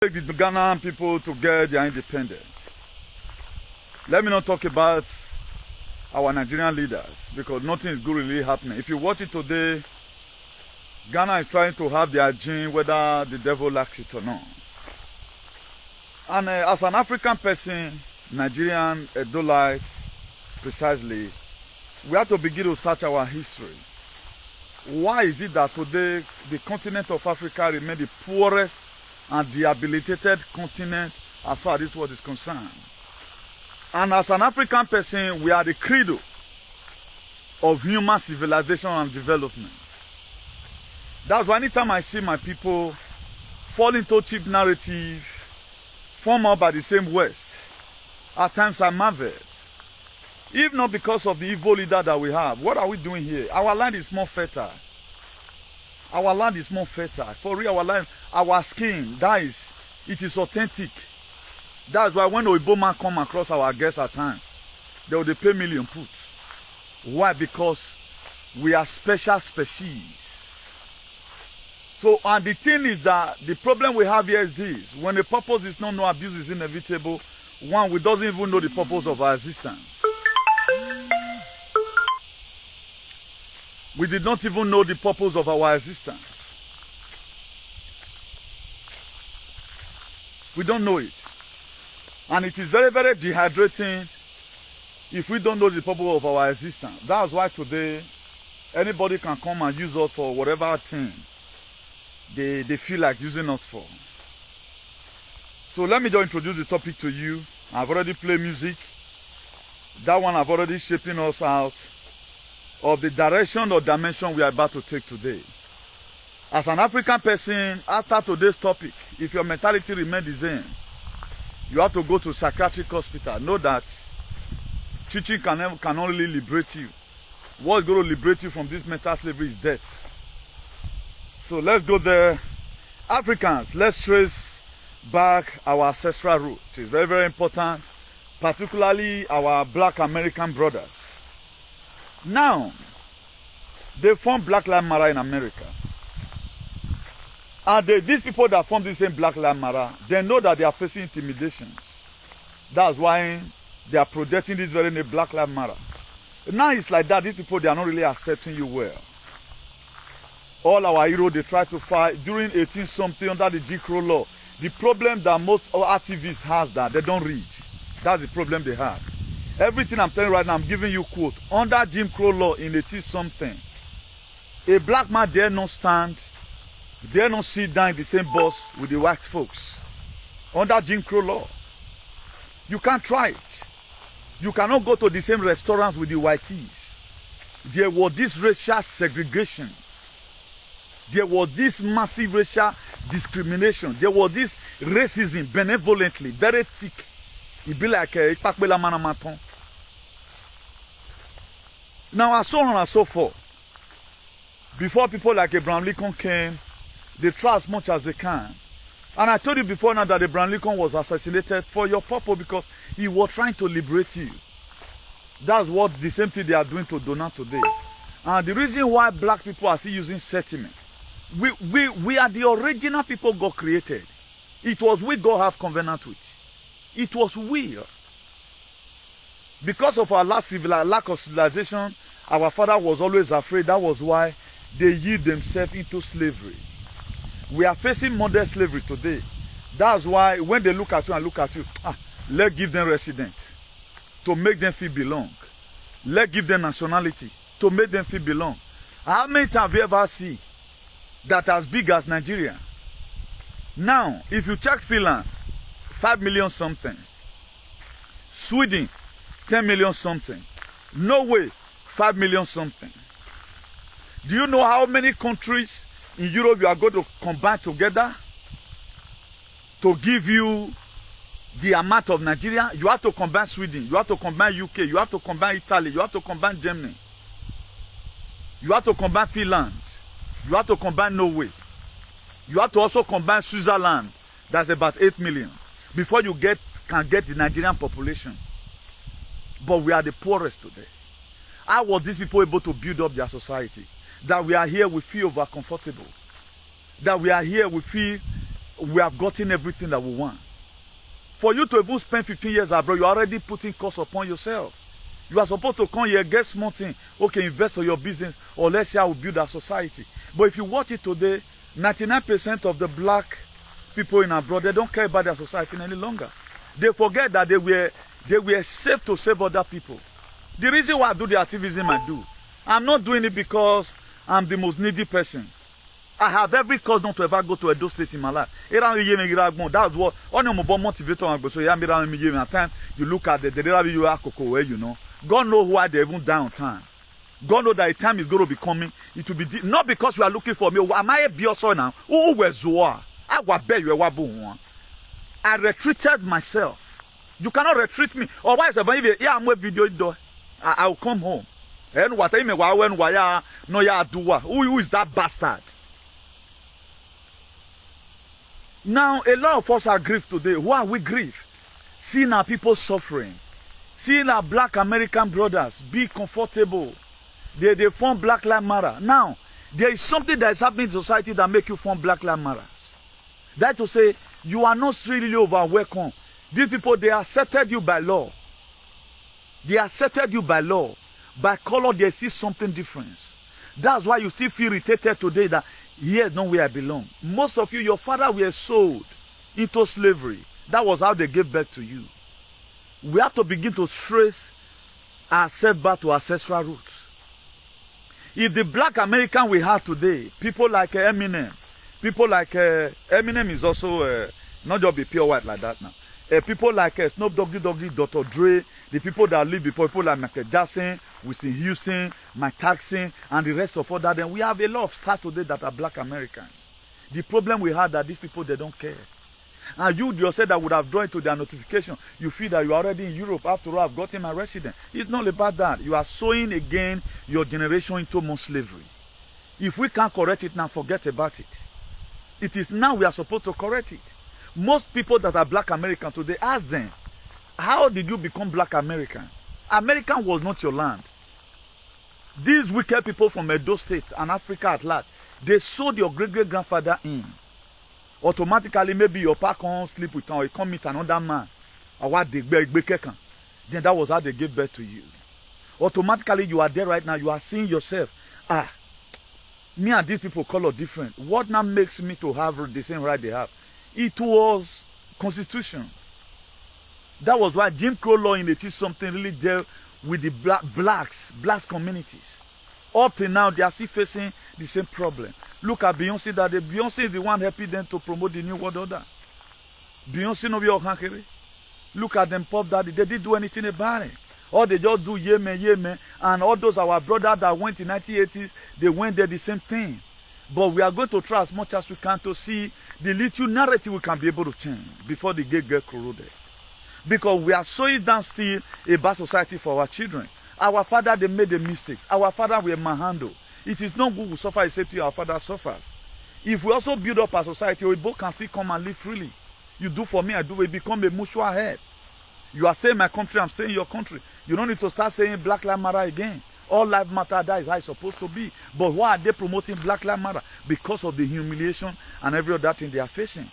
Take the Ghanaian people to get their independence. Let me not talk about our Nigerian leaders, because nothing is good really happening. If you watch it today, Ghana is trying to have their gene whether the devil likes it or not. And as an African person, Nigerian, Edolite, precisely, we have to begin to search our history. Why is it that today the continent of Africa remains the poorest and debilitated continent as far as this world is concerned? And as an African person, we are the credo of human civilization and development. That's why anytime I see my people fall into cheap narrative formed up by the same West, at times I marvel. If not because of the evil leader that we have, what are we doing here? Our land is more fertile. Our land is more fertile. For real, our land, our skin, it is authentic. That's why when Oibo man come across our guests at times, they will pay million put. Why? Because we are special species. So, and the thing is that the problem we have here is this: when the purpose is not known, abuse is inevitable. One, we doesn't even know the purpose of our existence. We did not even know the purpose of our existence. We don't know it. And it is very, very dehydrating if we don't know the purpose of our existence. That's why today, anybody can come and use us for whatever thing they feel like using us for. So let me just introduce the topic to you. I've already played music. That one I've already shaping us out of the direction or dimension we are about to take today. As an African person, after today's topic, if your mentality remains the same, you have to go to psychiatric hospital. Know that teaching can only liberate you. What's going to liberate you from this mental slavery is death. So let's go there. Africans, let's trace back our ancestral root. It's very, very important, particularly our Black American brothers. Now, they formed Black Lives Matter in America. And these people that form this same Black Lives Matter, they know that they are facing intimidations. That's why they are projecting this very name, Black Lives Matter. Now it's like that. These people, they are not really accepting you well. All our heroes, they try to fight during 18-something under the Jim Crow law. The problem that most activists have that they don't read. That's the problem they have. Everything I'm telling you right now, I'm giving you quote. Under Jim Crow law in 18-something, a black man dare not stand, dare not sit down in the same bus with the white folks. Under Jim Crow law. You can't try it. You cannot go to the same restaurants with the whiteys. There was this racial segregation. There was this massive racial discrimination. There was this racism benevolently, very thick. It be like now, and so on and so forth. Before people like Abraham Lincoln came, they try as much as they can. And I told you before now that Abraham Lincoln was assassinated for your purpose because he was trying to liberate you. That's what the same thing they are doing to Donald today. And the reason why black people are still using sentiment, we are the original people God created. It was we God have covenant with. It was we. Because of our lack of civilization, our father was always afraid. That was why they yield themselves into slavery. We are facing modern slavery today. That's why when they look at you and look at you, let's give them residence to make them feel belong. Let's give them nationality to make them feel belong. How many times have you ever seen that as big as Nigeria? Now, if you check Finland, 5 million something. Sweden, 10 million something. Norway, 5 million something. Do you know how many countries in Europe you are going to combine together to give you the amount of Nigeria? You have to combine Sweden, you have to combine UK, you have to combine Italy, you have to combine Germany, you have to combine Finland, you have to combine Norway, you have to also combine Switzerland. That's about 8 million before you can get the Nigerian population. But we are the poorest today. How were these people able to build up their society? That we are here, we feel over comfortable. That we are here, we feel we have gotten everything that we want. For you to even spend 15 years abroad, you're already putting cost upon yourself. You are supposed to come here, get small thing, okay, invest in your business, or let's say I will build a society. But if you watch it today, 99% of the black people in abroad, they don't care about their society any longer. They forget that they were saved to save other people. The reason why I do the activism I do, I'm not doing it because I'm the most needy person. I have every cause not to ever go to Edo State in my life. That's what only motivator. So at time you look at the you know. God knows why they even die on time. God knows that a time is going to be coming. It will be not because you are looking for me. Am I a bioso now? I retreated myself. You cannot retreat me. Or why is it? Yeah, I'm a video. I will come home. And what I mean, who is that bastard? Now, a lot of us are grieved today. Why are we grieved? Seeing our people suffering. Seeing our black American brothers be comfortable. They form Black Lives Matter. Now, there is something that is happening in society that makes you form Black Lives Matter. That to say, you are not really overwhelmed. These people, they accepted you by law. They accepted you by law. By color, they see something different. That's why you still feel irritated today that here is not where I belong. Most of you, your father were sold into slavery. That was how they gave birth to you. We have to begin to trace ourselves back to ancestral roots. If the black American we have today, people like Eminem, people like Eminem is also not just be pure white like that now. People like Snoop Dogg, Dr. Dre, the people that live before, people like Michael Jackson, Whitney Houston, Mike Tyson, and the rest of all that. Then we have a lot of stars today that are black Americans. The problem we had that these people, they don't care. And you yourself that would have drawn to their notification, you feel that you are already in Europe. After all, I've gotten my residence. It's not about that. You are sowing again your generation into more slavery. If we can't correct it now, forget about it. It is now we are supposed to correct it. Most people that are black American today, ask them, how did you become black American? American was not your land. These wicked people from Edo State and Africa at large, they sold your great-great-grandfather in. Automatically, maybe your pa can't sleep with or you come meet another man. Or what they then that was how they gave birth to you. Automatically, you are there right now. You are seeing yourself. Me and these people color different. What now makes me to have the same right they have? It was Constitution. That was why Jim Crow law in 80 something really dealt with the blacks communities. Up till now, they are still facing the same problem. Look at Beyonce, that Beyonce is the one helping them to promote the New World Order. Beyonce no be hankere. Look at them, Pop Daddy. They didn't do anything about it. All they just do Yemen. And all those our brothers that went in 1980s, they went there the same thing. But we are going to try as much as we can to see the little narrative we can be able to change before the gate get corroded. Because we are sowing down still a bad society for our children. Our father, they made the mistakes. Our father were manhandled. It is not good we suffer the safety our father suffers. If we also build up our society, we both can still come and live freely. You do for me, I do. We become a mutual help. You are saying my country, I'm saying your country. You don't need to start saying Black Lives Matter again. All life matter, that is how it's supposed to be. But why are they promoting Black Lives Matter? Because of the humiliation and every other thing they are facing.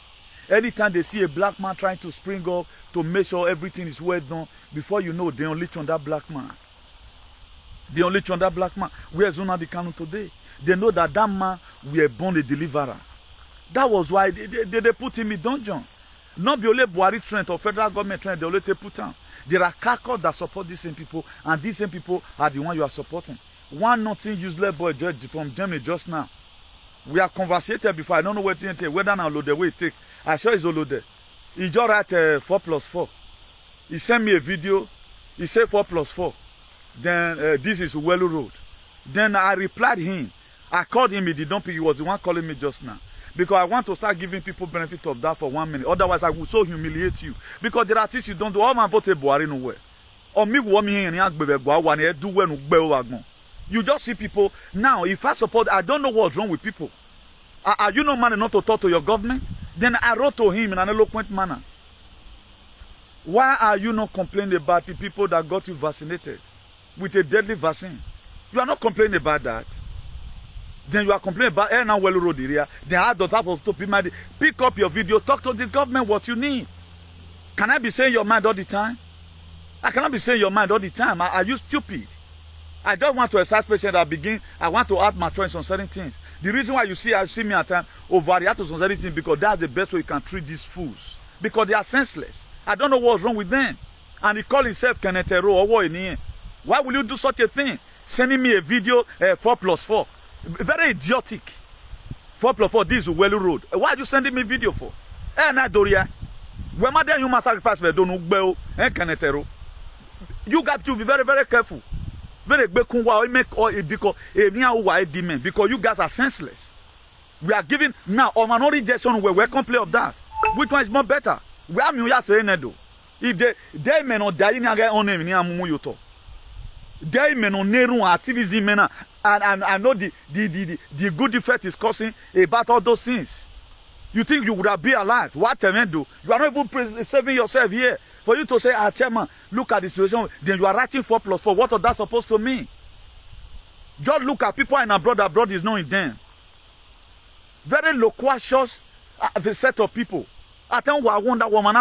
Anytime they see a black man trying to spring up to make sure everything is well done, before you know, they only turn that black man. They only turn that black man. Where's Zuna the Canon today? They know that that man were born a deliverer. That was why they put him in dungeon. Not be only Buhari trend or federal government trend, they only put down. There are carcos that support these same people, and these same people are the ones you are supporting. One nothing useless boy judge from Germany just now. We have conversated before. I don't know what to take, whether now load the way it take. I sure it's all loaded. He just write 4+4. He sent me a video. He said 4+4. Then this is Uwelu Road. Then I replied him. I called him. He did not pick. He was the one calling me just now. Because I want to start giving people benefit of that for 1 minute. Otherwise, I will so humiliate you. Because there are things you don't do. All my vote Buhari nowhere. Or me you just see people. Now, if I support, I don't know what's wrong with people. Are you not man enough to talk to your government? Then I wrote to him in an eloquent manner. Why are you not complaining about the people that got you vaccinated with a deadly vaccine? You are not complaining about that. Then you are complaining about now well road area. Then I don't have to pick up your video, talk to the government what you need. Can I be saying your mind all the time? I cannot be saying your mind all the time. Are you stupid? I don't want to exercise patience at the beginning. I want to add my choice on certain things. The reason why you see me at times overreact to some certain things because that's the best way you can treat these fools. Because they are senseless. I don't know what's wrong with them. And he called himself Kenetero or what in here. Why will you do such a thing? Sending me a video 4+4. Very idiotic. 4+4, this is Welu Road. Why are you sending me video for? Doria. When my dad human sacrifice Kenetero. You got to be very, very careful. Because you guys are senseless. We are giving now on an rejection where we complain of that. Which one is more better? We are saying if they may not die in a on him, they may not neru activism and I know the good effect is causing about all those things. You think you would have been alive? What do? You are not even saving yourself here. For you to say, chairman, look at the situation, then you are writing 4+4. What is that supposed to mean? Just look at people in abroad. Abroad is not in them. Very loquacious set of people. I tell you, I wonder woman.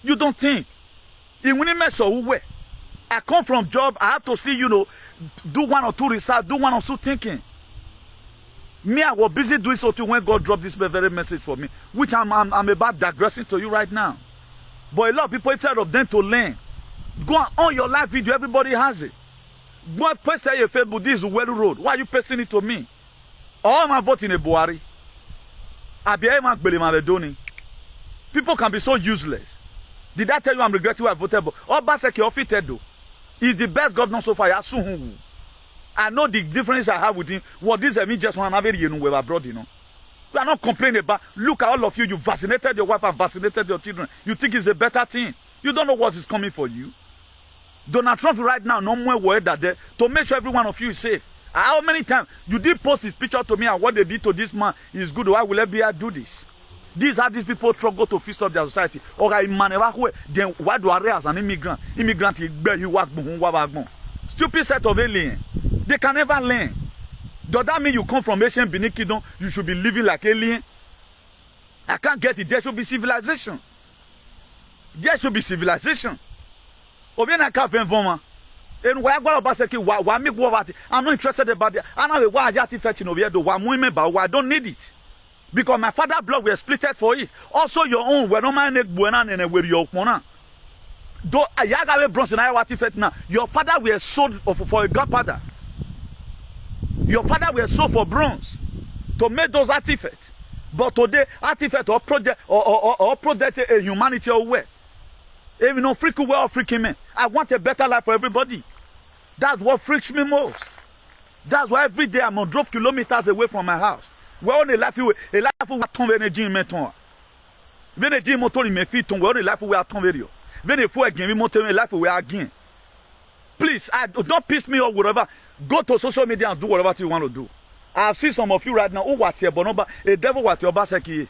You don't think. I come from job. I have to see, do 1 or 2 research, do 1 or 2 thinking. Me, I was busy doing something when God dropped this very message for me, which I'm about digressing to you right now. But a lot of people, instead of them to learn, go on your live video, everybody has it. Go and post your Facebook, this is Welu Road. Why are you pasting it to me? All my vote in a Buhari. People can be so useless. Did I tell you I'm regretting why I voted? Obaseki offered though. He's the best governor so far. I know the difference I have with him. What this I mean just one have you know we abroad, you know. We are not complaining about. Look at all of you. You vaccinated your wife and vaccinated your children. You think it's a better thing. You don't know what is coming for you. Donald Trump right now no more worried that day to make sure every one of you is safe. How many times you did post his picture to me and what they did to this man is good. Why will FBI do this? These are these people struggle to fix up their society. Or I man then why do I as an immigrant? Immigrant stupid set of aliens. They can never learn. Does that mean you come from Asian Benin Kingdom, you should be living like alien? I can't get it. There should be civilization. There should be civilization. I'm not interested about it. I know why I don't need it. Because my father's blood were splitted for it. Also your own, we're not mind and where your though your father were sold for a godfather. Your father were sold for bronze to make those artifacts. But today, artifacts or project or project a humanity away. Even no freaking way of freaking me. I want a better life for everybody. That's what freaks me most. That's why every day I'm on 12 kilometers away from my house. We're on a life we tombe energy in meton. Energy motor in me feet on we're on a life we are tombe. When if we again we motor in life we are again. Please, don't piss me off whatever. Go to social media and do whatever you want to do. I've seen some of you right now who what your bonoba, a devil what your basaki.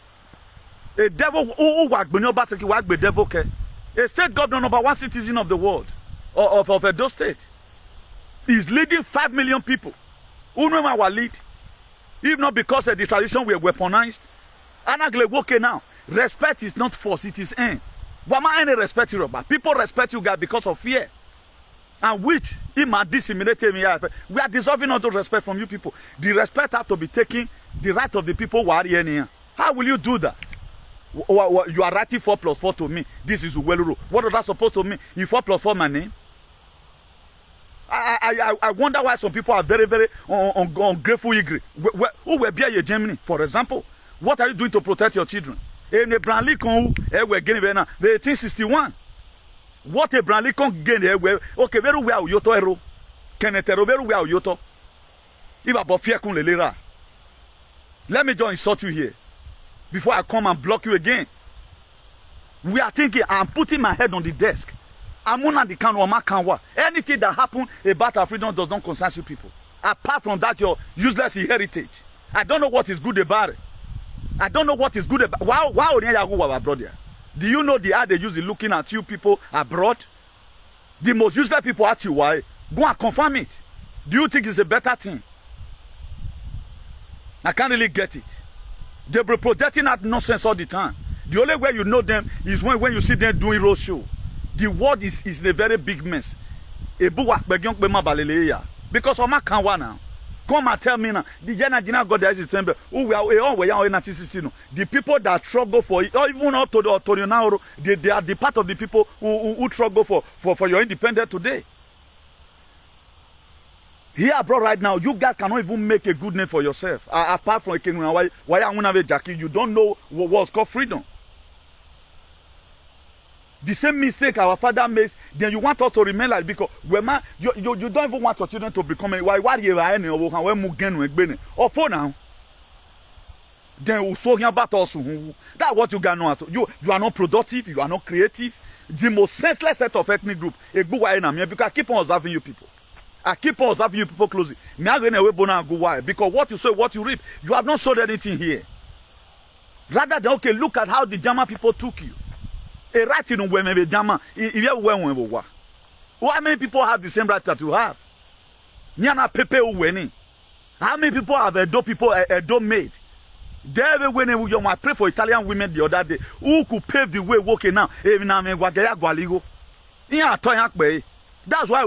A devil who what your basaki what the devil care. A state governor number 1 citizen of the world of Edo State is leading 5 million people. Who know our lead? If not because of the tradition we are weaponized. Anagle okay now. Respect is not force, it is end. Why any respect you, but people respect you guys because of fear. And which he might disseminate me. We are deserving all those respect from you people. The respect has to be taken, the right of the people who are here. How will you do that? You are writing 4+4 to me. This is Uweluru. What does that supposed to mean? You 4+4 my name? I wonder why some people are very, very ungrateful. Who will be a Germany, for example? What are you doing to protect your children? In the Branley Con, we're getting the 1861. What a Branley Con gain, okay, very well, Yoto Ero. Can it very well, Yoto? If I fear kun lelera. Let me just insult you here before I come and block you again. We are thinking, I'm putting my head on the desk. I'm on the can or my canwa. Anything that happens about our freedom does not concern you people. Apart from that, your useless heritage. I don't know what is good about it. I don't know what is good about why would you go abroad here? Do you know the how they use it looking at you people abroad? The most useless people at you, why? Go and confirm it. Do you think it's a better thing? I can't really get it. They be projecting that nonsense all the time. The only way you know them is when you see them doing road show. The world is a very big mess. Because Oma can't want now. Come and tell me now. The Jena got the system. The people that struggle for it, or even up to the now, they are the part of the people who struggle for your independence today. Here abroad right now, you guys cannot even make a good name for yourself. Apart from a king, why I'm gonna have Jackie? You don't know what's called freedom. The same mistake our father makes, then you want us to remain like, because you don't even want your children to become why you are any or for now. Then we'll so about us. That's what you got know. You are not productive, you are not creative. The most senseless set of ethnic group, because I keep on observing you people. I keep on observing you people closely. Because what you sow, what you reap, you have not sowed anything here. Rather than, okay, look at how the German people took you. A right in maybe German. How many people have the same right that you have? How many people have a dope made? There when you might pray for Italian women the other day who could pave the way walking now. That's why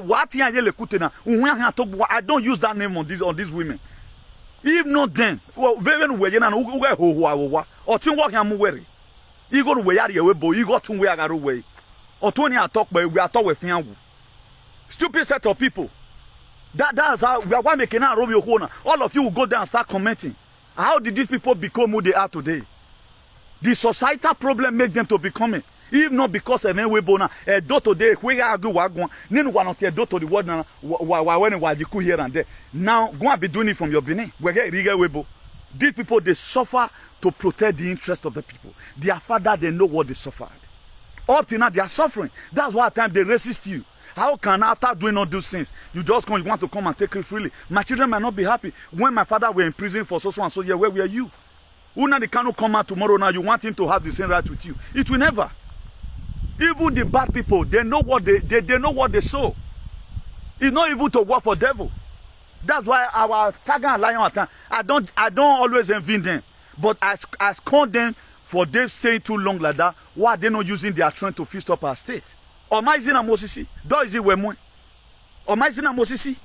I don't use that name on these women. If not them, well, very well, you know, or to walk and worry. You go to where you go, you got to where I got away. Or 20 I talk, but we are talking with you. Stupid set of people. That's how we are making out of your corner. All of you will go there and start commenting. How did these people become who they are today? The societal problem make them to become it. If not because of any bona, a dot today, we are good wagon, then one of your dot to the word now, while you could here and there. Now, go and be doing it from your Benin. These people, they suffer to protect the interest of the people. Their father, they know what they suffered. Up to now, they are suffering. That's why at times they resist you. How can after doing all those things, you just come, you want to come and take it freely? My children might not be happy. When my father were in prison for so and so years, where were you? Who now they cannot come out tomorrow now, you want him to have the same right with you. It will never. Even the bad people, they know what they know what they sow. It's not evil to work for devil. That's why our tiger and lion attack, I don't always envy them. But I scorn them for them staying too long like that. Why are they not using their strength to feast up our state? Or my zina Mosisi, do is it wemwe? Or my zina Mosisi?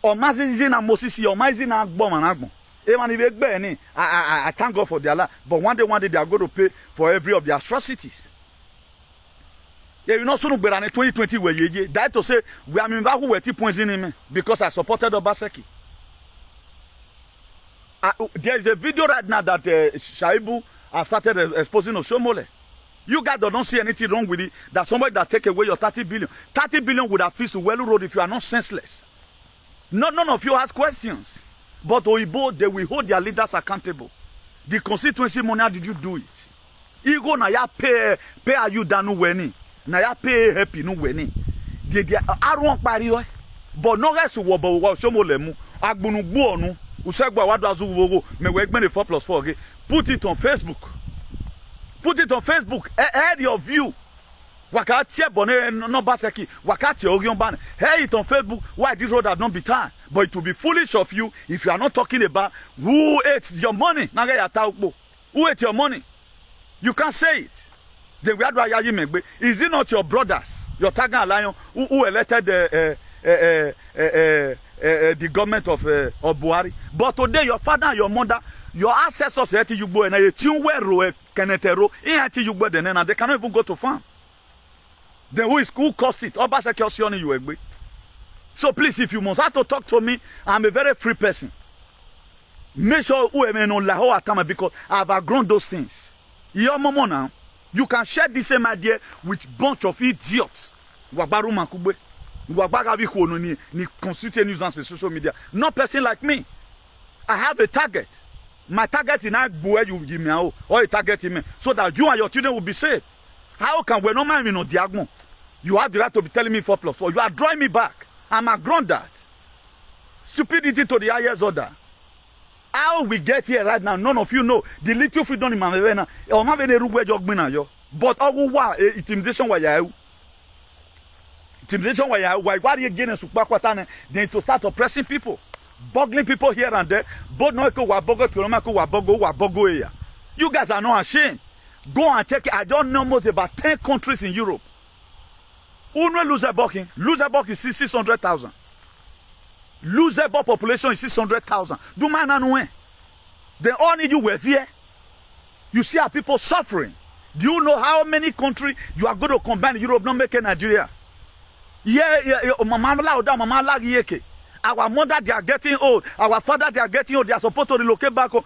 Or my zina Mosisi, or my zina Agbom and Agbom. I thank God for their life. But one day they are going to pay for every of their atrocities. Yeah, you know, soon better in 2020 where you that to say we are who were 2 points in him because I supported Obaseki. There is a video right now that Shaibu has started exposing Oshomole. You guys don't see anything wrong with it. That somebody that take away your 30 billion. 30 billion would have fixed to Welu Road if you are not senseless. None of you has questions. But Oibo, they will hold their leaders accountable. The constituency money, how did you do it? Ego na ya pay you danu weni. Na ya pay happy no weni. They aron pari o. But no rest wo Oshomole mu. Agbunu gbo onu. Usegba wadu azu wo me we gbe 4+4 again. Put it on Facebook. Put it on Facebook. Head your view. Wakati bone no baseki. Wakati orion ban. Head it on Facebook. Why this road has not been tied? But it will be foolish of you if you are not talking about who ate your money. Who ate your money? You can't say it. Is it not your brothers, your Taga and Lion, who elected the government of Buhari? But today, your father and your mother, your ancestors, they cannot even go to farm. Then who caused it? So please, if you must have to talk to me, I'm a very free person. Make sure because I have outgrown those things. Your mama now. You can share the same idea with bunch of idiots. Constitute nuisance with social media. Not person like me. I have a target. My target is not where you give me or a target in me, so that you and your children will be safe. How can we not mind me no diagmo? You have the right to be telling me 4+4. You are drawing me back. I'm a granddad. Stupidity to the highest order. How we get here right now, none of you know. The little freedom in Mamavena, or Mavene Jogbina, yo. But intimidation why you. Intimidation why you. Why you again in Supakwatane, then to start oppressing people. boggling people here and there. You guys are not ashamed. Go and check it. I don't know most about 10 countries in Europe. Uno Luxembourg is 600,000. Luxembourg population is 600,000. Do man know? They all need you with here. You see how people suffering. Do you know how many countries you are going to combine Europe, not make Nigeria? Our mother, they are getting old. Our father, they are getting old. They are supposed to relocate back home.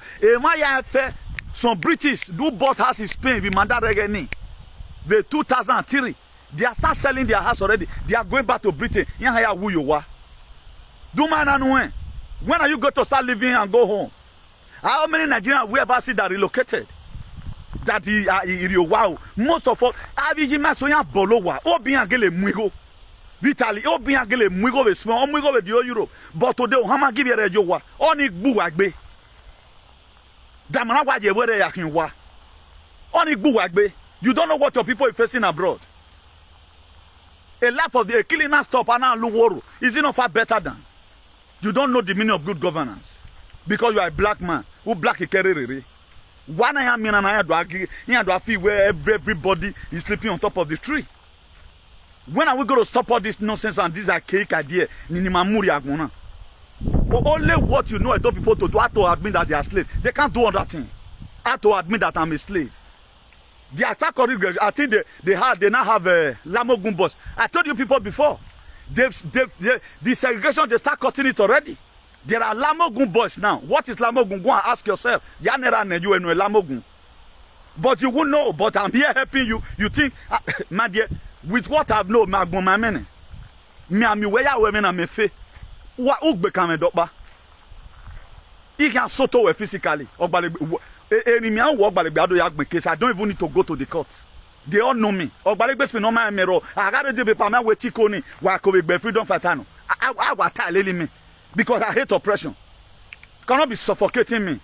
Some British do bought house in Spain with Manda Regeni. The 2003. They are start selling their house already. They are going back to Britain. Do man know when are you going to start living and go home? How many Nigerians we ever see that relocated? That wow. Most of all, Vitali, Obiangele, Mwigo with small, Mwigo with Europe. But today, Hama give you a jowa. Only Buagbe. Damana Waje, where they are in wa. Only Buagbe. You don't know what your people are facing abroad. A lap of the killing us stop and now Luworo. Is it not far better than? You don't know the meaning of good governance. Because you are a black man. Who black is carry. One I am in an eye do feel where everybody is sleeping on top of the tree. When are we going to stop all this nonsense and this archaic idea? Only what you know, I told people to do, I have to admit that they are slaves. They can't do other things. I have to admit that I'm a slave. The attack on it, I think they now have a Lamogun bus. I told you people before. The segregation, they start cutting it already. There are Lamogun boys now. What is Lamogun? Go and ask yourself. Lamogun. But you won't know. But I'm here helping you. You think, my dear, with what I've known, me am where women are me fe. What ugbe kame dokba? He can soto physically. I don't even need to go to the court. They all know me. I got to be freedom fighter. I because I hate oppression. Cannot be suffocating me.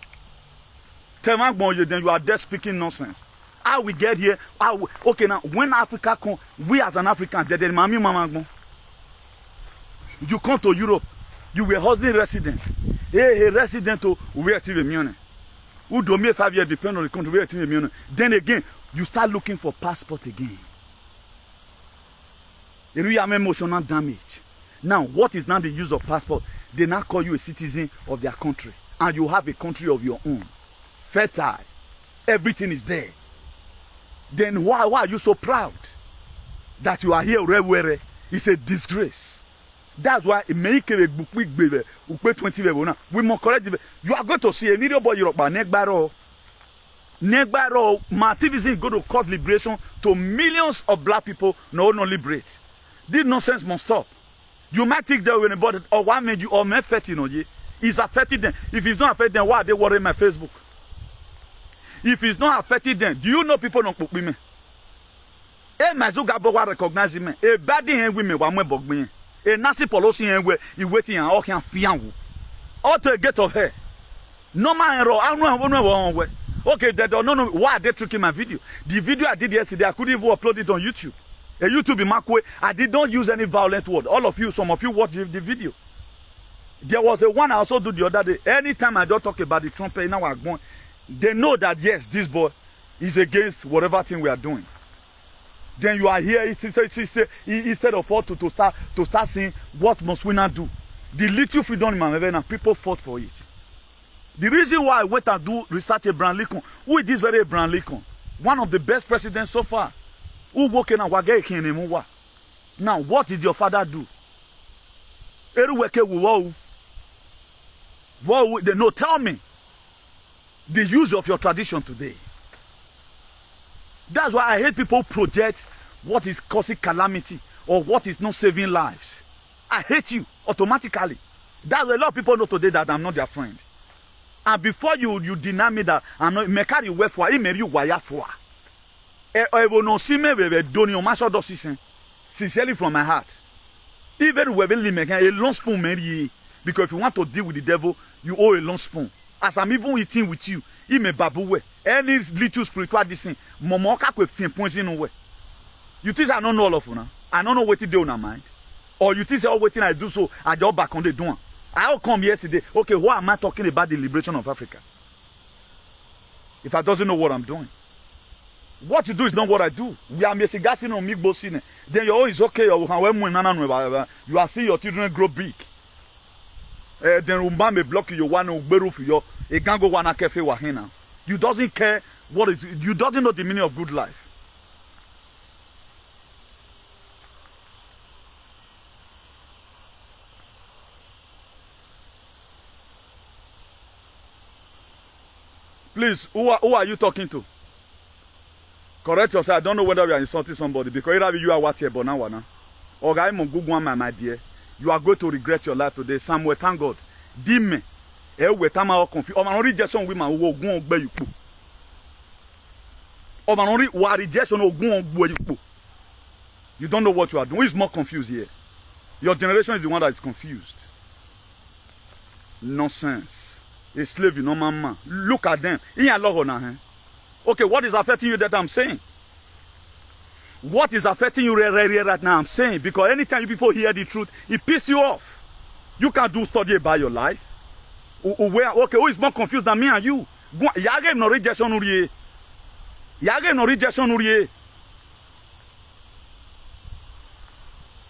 Tell me then you are there speaking nonsense. How we get here? Okay, now when Africa come, we as an African, you come to Europe, you were hustling resident. Hey, resident to we active immune. Who do me 5 years depend on the country we active immune. Then again, you start looking for passport again. You have emotional damage. Now, what is now the use of passport? They now call you a citizen of their country, and you have a country of your own. Fertile, everything is there. Then why are you so proud that you are here? It's a disgrace. That's why it make a book we pay 20 we more correct. You are going to see a video about Europe, Negbaro. Activism is going to cause liberation to millions of black people. No liberate. This nonsense must stop. You might think that when about it, or what made you or me affecting is affecting them. If it's not affecting them, why are they worrying my Facebook? If it's not affecting them, do you know people don't cook women? A Mazuga recognize me. A baddie and women one way bog me. A Nasi policy and where you waiting and all can fiangu. All to a get of her. No man, I know. Okay, they don't know why they tricking my video. The video I did yesterday, I couldn't even upload it on YouTube. A YouTube in Macway, I did not use any violent word. All of you, some of you watched the video. There was a one I also do the other day. Anytime I don't talk about the trumpet, now I'm going. They know that yes, this boy is against whatever thing we are doing. Then you are here instead of all to start saying what must we not do. The little freedom in my and people fought for it. The reason why I went and do research Abraham Lincoln, who is this very Abraham Lincoln, one of the best presidents so far. Who work in a wage? Now, what did your father do? No, tell me the use of your tradition today. That's why I hate people project what is causing calamity or what is not saving lives. I hate you automatically. That's why a lot of people know today that I'm not their friend. And before you deny me that I'm not, me carry work for you wire for. Sincerely from my heart. Even when we make a long spoon, because if you want to deal with the devil, you owe a long spoon. As I'm even eating with you, he may babu any little spiritual this thing. You think I don't know all of you now? I don't know what to do in my mind. Or you think all waiting I do so, I just back on the door. I'll come here today. Okay, why am I talking about the liberation of Africa? If I doesn't know what I'm doing. What you do is not what I do. We are missing gas in on me. Then your own is okay. You are seeing your children grow big. Then Umba may block you one for your a gango one cafe wahina. You doesn't care what is you doesn't know the meaning of good life. Please, who are you talking to? Correct yourself. I don't know whether you are insulting somebody because either you are what here, but now, or my dear, you are going to regret your life today. Somewhere, thank God. Dime, we time our confused. Or man rejection women who go on be you. Or man only rejection who go on be you. You don't know what you are doing. Who is more confused here? Your generation is the one that is confused. Nonsense. A slave, no man. Look at them. Okay, what is affecting you that I'm saying? What is affecting you right now? I'm saying because anytime you people hear the truth, it pisses you off. You can't do study about your life. Okay, who is more confused than me and you? Yage no rejection uriye. Yage no rejection uriye.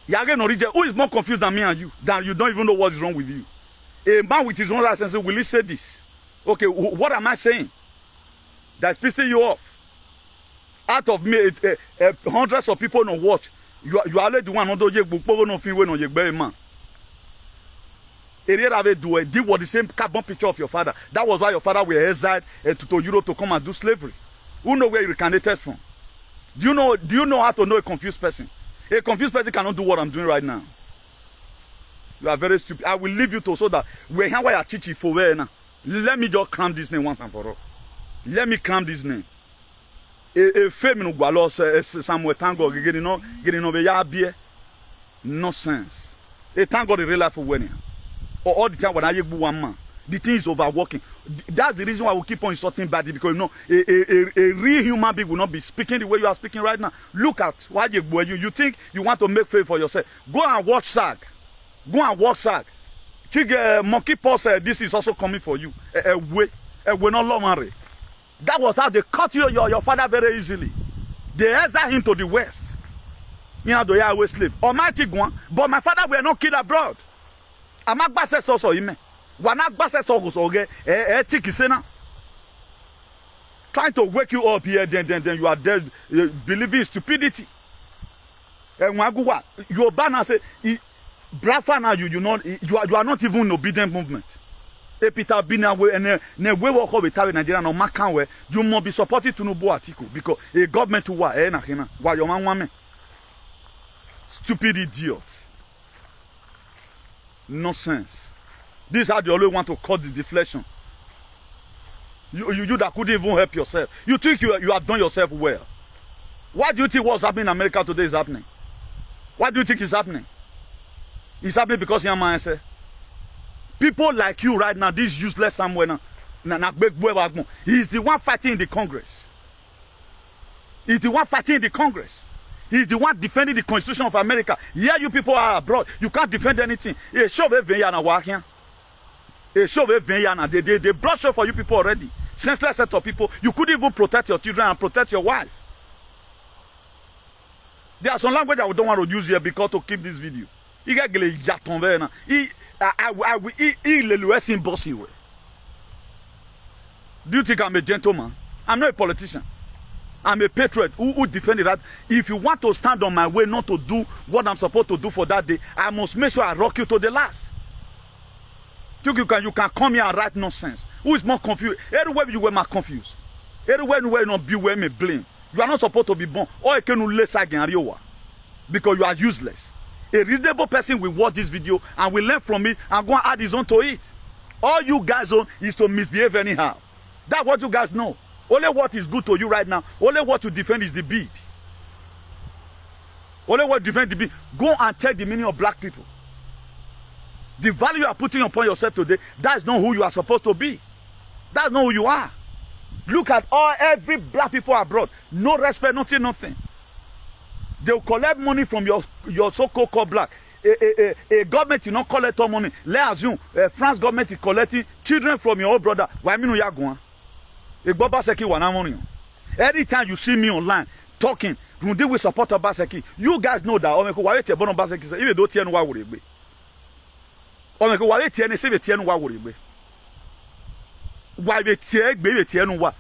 Yage no rejection. Who is more confused than me and you? That you don't even know what is wrong with you. A man with his own license, will he say this? Okay, what am I saying? That's pissing you off. Out of me, hundreds of people on watch. You are the one who don't man. Did what the same carbon picture of your father. That was why your father were exiled to Europe to come and do slavery. Who know where you recanted from? Do you know how to know a confused person? A confused person cannot do what I'm doing right now. You are very stupid. I will leave you to so that we can why I teach you for where now. Let me just cram this name once and for all. Let me cram this name. A feminine gualos somewhere tango getting over ya nonsense. A tango the real life for winning. Or all the time when I give one man. The thing is overworking. That's the reason why we keep on insulting badly because you know a real human being will not be speaking the way you are speaking right now. Look at why you think you want to make faith for yourself. Go and watch SAG. Go and watch SAG. Monkey Paw said this is also coming for you. We're not long married. That was how they cut your father very easily. They exiled him to the west. You know, the Yahweh slave. Almighty one, but my father were not killed abroad. I'm not basis also him. We're not basis also trying to wake you up here, then you are dead, believing in stupidity. And your banner say, Brafa now you are not even an obedient movement. Peter Bina and we walk over Nigeria no makan where you must be supported to no bo article because a government to what why your man woman. Stupid idiot. Nonsense. This is how they always want to cut the deflation. You that couldn't even help yourself. You think you have done yourself well. Why do you think what's happening in America today is happening? Why do you think it's happening? It's happening because your man said, people like you right now, this useless somewhere now, he's the one fighting in the Congress. He's the one fighting in the Congress. He's the one defending the Constitution of America. Here you people are abroad. You can't defend anything. They brought show for you people already. Senseless set of people. You couldn't even protect your children and protect your wife. There are some language I don't want to use here because to keep this video. Do you think I'm a gentleman? I'm not a politician. I'm a patriot who defended that. If you want to stand on my way not to do what I'm supposed to do for that day, I must make sure I rock you to the last. You can come here and write nonsense. Who is more confused? Everywhere you were more confused. Everywhere you were not be where me blame. You are not supposed to be born. Or you can less again because you are useless. A reasonable person will watch this video and will learn from it and go and add his own to it. All you guys own is to misbehave anyhow. That's what you guys know. Only what is good to you right now, only what you defend is the bead. Only what you defend the bead. Go and check the meaning of black people. The value you are putting upon yourself today, that is not who you are supposed to be. That's not who you are. Look at every black people abroad. No respect, nothing. They will collect money from your so-called black. a government, you not collect all money. Let's assume France government is collecting children from your old brother. Why me no ya go? Anytime you see me online talking, we support Obaseki. You guys know that. Even though Tian wa worry be. Why be Tian baby Tian wa?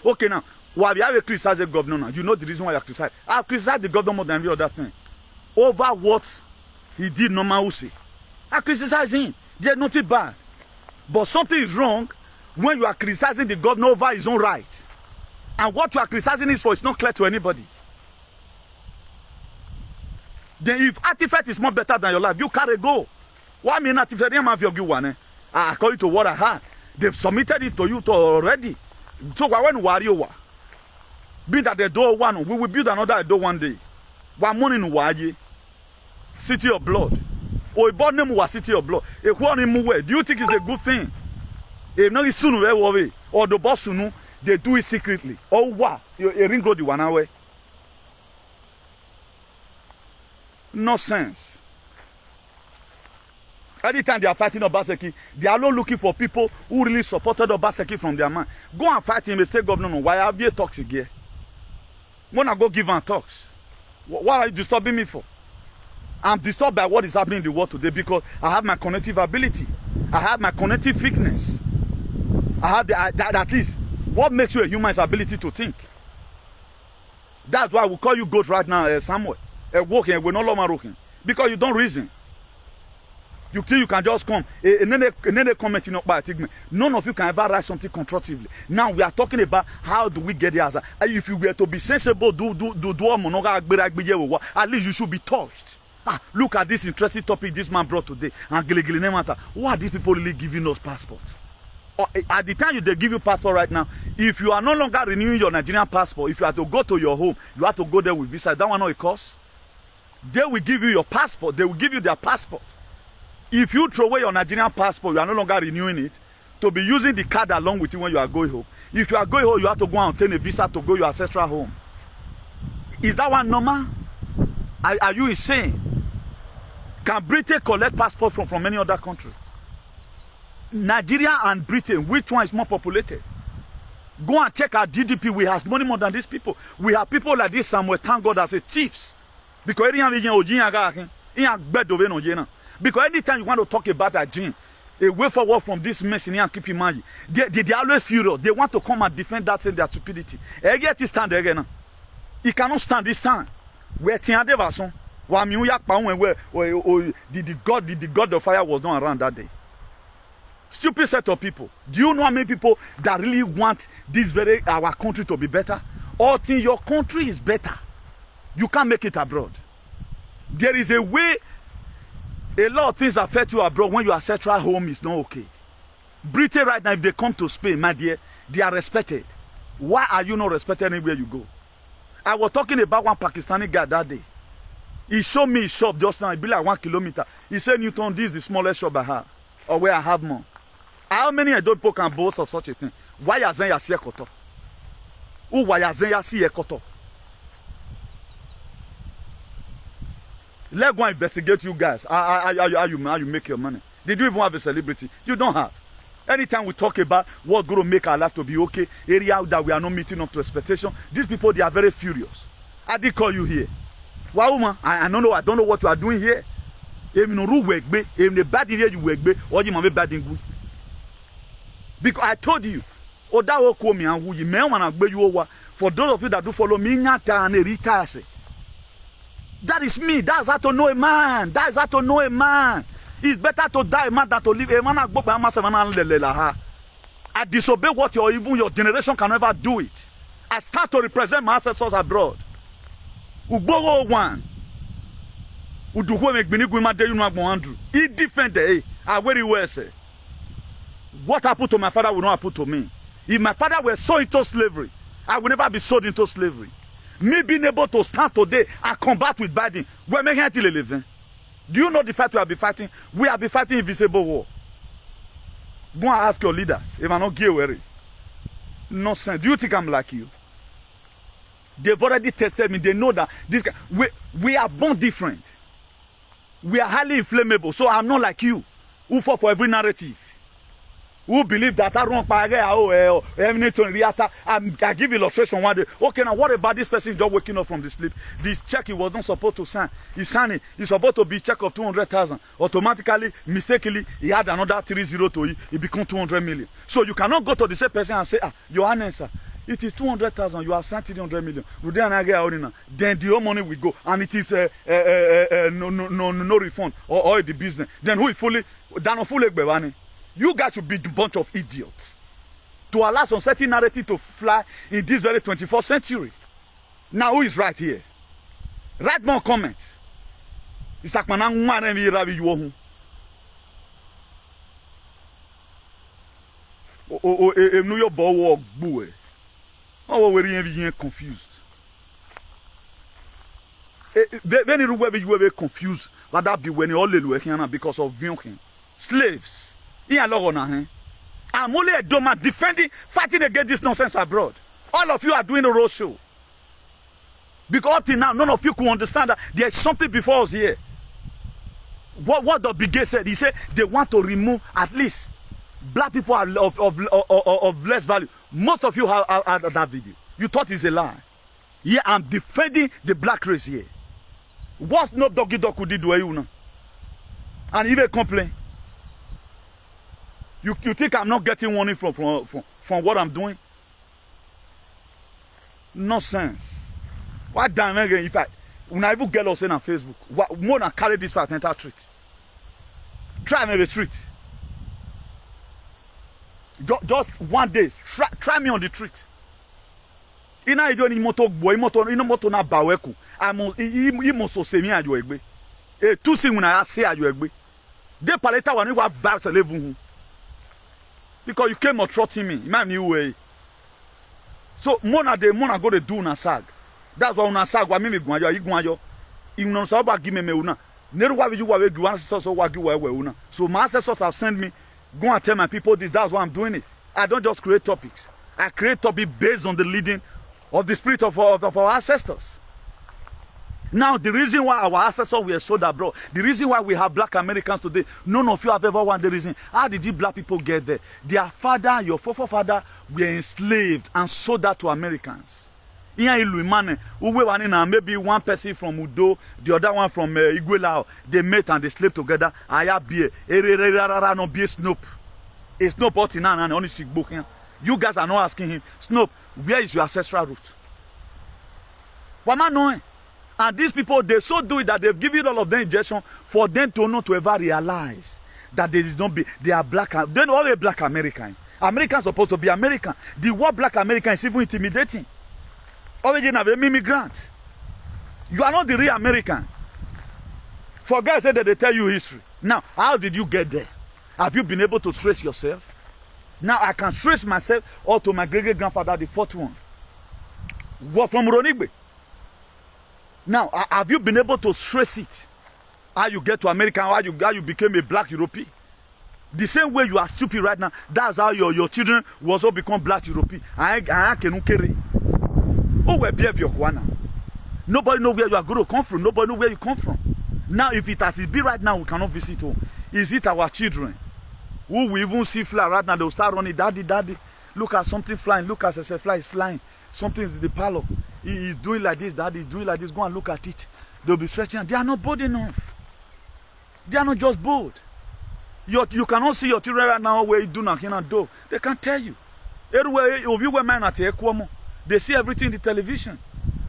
Okay now. Why have you criticized the governor now? You know the reason why you criticize. I've criticized the governor more than every other thing. Over what he did normal say. I criticize him. They're not bad. But something is wrong when you are criticizing the governor over his own right. And what you are criticizing is for, it's not clear to anybody. Then if artifact is more better than your life, you carry go. Why mean artifact? According to what I heard, they've submitted it to you already. So why when worry over? Being that they do one, we will build another door one day. One morning in Waji, city of blood. Or a born name was city of blood. A one in Muwe. Do you think it's a good thing? If not, it's soon away. Or the boss who know they do it secretly. Oh, what? A ring road, 1 hour. Nonsense. Anytime they are fighting Obaseki, they are not looking for people who really supported Obaseki from their mind. Go and fight him, state governor. Why have you talks again? Wanna go give and talks? What are you disturbing me for? I'm disturbed by what is happening in the world today because I have my cognitive ability. I have my cognitive fitness. I have at least what makes you a human is ability to think. That's why we call you goat right now, Samuel. Walking, we're no longer walking because you don't reason. You think you can just come and then they comment, you know, by a none of you can ever write something constructively. Now we are talking about how do we get there. If you were to be sensible, at least you should be touched. Look at this interesting topic this man brought today. And why are these people really giving us passports? Or at the time they give you passport right now, if you are no longer renewing your Nigerian passport, if you have to go to your home, you have to go there with visa. That one not a cost. They will give you your passport. They will give you their passport. If you throw away your Nigerian passport, you are no longer renewing it, to be using the card along with you when you are going home. If you are going home, you have to go and obtain a visa to go your ancestral home. Is that one normal? Are you insane? Can Britain collect passport from any other country? Nigeria and Britain, which one is more populated? Go and check our GDP. We have money more than these people. We have people like this somewhere, thank God, as a thieves. Because anytime you want to talk about a gene, a way forward from this mess in here and keep in mind, they are always furious. They want to come and defend that in their stupidity. He stand again. He cannot stand this time. Where the God of fire was not around that day. Stupid set of people. Do you know how many people that really want this our country to be better? Or think your country is better? You can't make it abroad. There is a way. A lot of things affect you abroad when your ancestral home is not okay. Britain right now, if they come to Spain, my dear, they are respected. Why are you not respected anywhere you go? I was talking about one Pakistani guy that day. He showed me his shop just now. It be like 1 kilometer. He said, Newton, this is the smallest shop I have. Or where I have more. How many adult people can boast of such a thing? Why are they see a koto? Why are they see a koto? Let's go and investigate you guys. How you make your money. Did you even have a celebrity? You don't have. Anytime we talk about what's going to make our life to be okay, area that we are not meeting up to expectation, these people, they are very furious. I did call you here. Wow, woman, I don't know what you are doing here. Because I told you, for those of you that do follow me, that is me. That's how to know a man. That is how to know a man. It's better to die a man than to live a man. I disobey what even your generation can never do it. I start to represent my ancestors abroad. Ugboro one. He defended. I very well say. What happened to my father will not happen to me. If my father were sold into slavery, I would never be sold into slavery. Me being able to stand today and combat with Biden, we're making it living. Do you know the fight we have been fighting? We have been fighting invisible war. Go and ask your leaders if I'm not gay worried. Nonsense. Do you think I'm like you? They've already tested me. They know that this guy, we are born different. We are highly inflammable. So I'm not like you, who fall for every narrative. Who believe that I don't I give illustration one day. Okay, now what about this person just waking up from the sleep? This check he was not supposed to sign. He signed it. He's supposed to be check of 200,000. Automatically, mistakenly, he had another 30 to it. It became 200 million. So you cannot go to the same person and say, your answer. It is 200,000. You have signed 300 million. Then the whole money will go, and it is no refund or the business. Then who is fully done? You guys should be a bunch of idiots to allow some certain narrative to fly in this very 21st century. Now, who is right here? Write more comments. It's like oh, we're confused. When you were confused, but that be when you all live because of slaves. I'm only a doma defending, fighting against this nonsense abroad. All of you are doing a road show. Because up till now, none of you could understand that there is something before us here. What the Brigade said, he said they want to remove at least black people are of less value. Most of you have that video. You thought it's a lie. Yeah, I'm defending the black race here. What's no doggy dog could do you now? And even complain. You think I'm not getting money from what I'm doing? Nonsense. What damn again? If when I even get us in on Facebook, what more than carry this fact enter treat. Try me the treat. Just one day, try me on the treat. Ina ido ni moto boy moto na baweku. I must say me ajo egbe. Two things when I say ajo egbe. They paleta when you have back level. Because you came or trotting me, man, you way. So mona go to do na sag. That's why una sag wa me guanjo igwanjo. Igno so ba give me una. Neru wa you wa we give ancestors so wa give we una. So my ancestors have sent me go and tell my people this. That's why I'm doing it. I don't just create topics. I create topics based on the leading of the spirit of our ancestors. Now, the reason why our ancestors were sold abroad, the reason why we have black Americans today, none of you have ever wondered the reason. How did you black people get there? Their father, your forefather, were enslaved and sold that to Americans. Maybe one person from Udo, the other one from Iguelao, they met and they slept together. You guys are not asking him, Snoop, where is your ancestral root? What am I knowing? And these people, they so do it that they've given all of them injection for them to not to ever realize that they are black. They're not a black American. Americans are supposed to be American. The word black American is even intimidating. Origin of an immigrant. You are not the real American. For guys said that they tell you history. Now, how did you get there? Have you been able to trace yourself? Now I can trace myself or to my great-grandfather, the fourth one. What from Ronigbe? Now, have you been able to trace it? How you get to America, how you became a black European? The same way you are stupid right now, that's how your children will also become black European. Nobody knows where you are going to come from. Nobody knows where you come from. Now, if it has to be right now, we cannot visit home. Is it our children who will even see fly right now? They'll start running, daddy, daddy. Look at something flying. Look at a fly is flying. Something is in the parlor. He is doing like this, daddy is doing like this. Go and look at it. They'll be stretching. They are not bold enough. They are not just bold. You cannot see your children right now where you do not cannot do. They can't tell you. Everywhere if you were man at Equamo, they see everything in the television.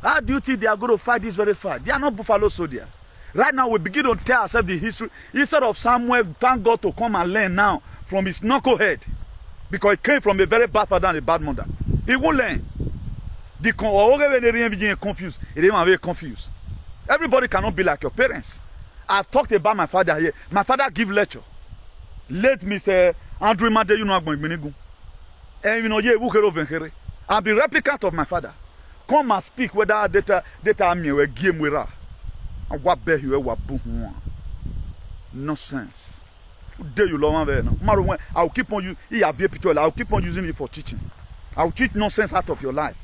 How do you think they are going to fight this very fight? They are not buffalo soldiers. Right now we begin to tell ourselves the history. Instead of Samuel, thank God to come and learn now from his knucklehead. Because he came from a very bad father and a bad mother. He won't learn. Confused. Very confused. Everybody cannot be like your parents. I've talked about my father here. My father give lecture. Let Mr. Andrew Made, you know, and you know, I'll be replicant of my father. Come and speak whether data me or game with her. And what bear you ever boom. Nonsense. Dare you love me? I'll keep on you. I'll keep on using it for teaching. I'll teach nonsense out of your life.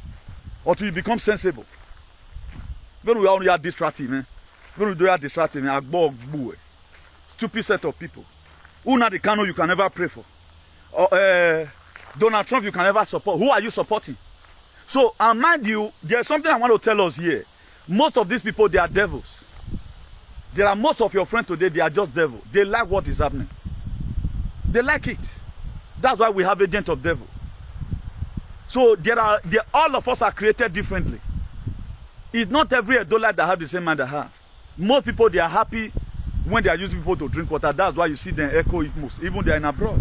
Or till you become sensible. When we all are distracted, man. When you are distracting me, stupid set of people. Who not the Kano you can never pray for? Or Donald Trump you can never support. Who are you supporting? So, mind you, there's something I want to tell us here. Most of these people, they are devils. There are most of your friends today, they are just devils. They like what is happening. They like it. That's why we have agents of devil. So all of us are created differently. It's not every Edola that have the same mind I have. Most people, they are happy when they are using people to drink water. That's why you see them echo it most, even they are in abroad.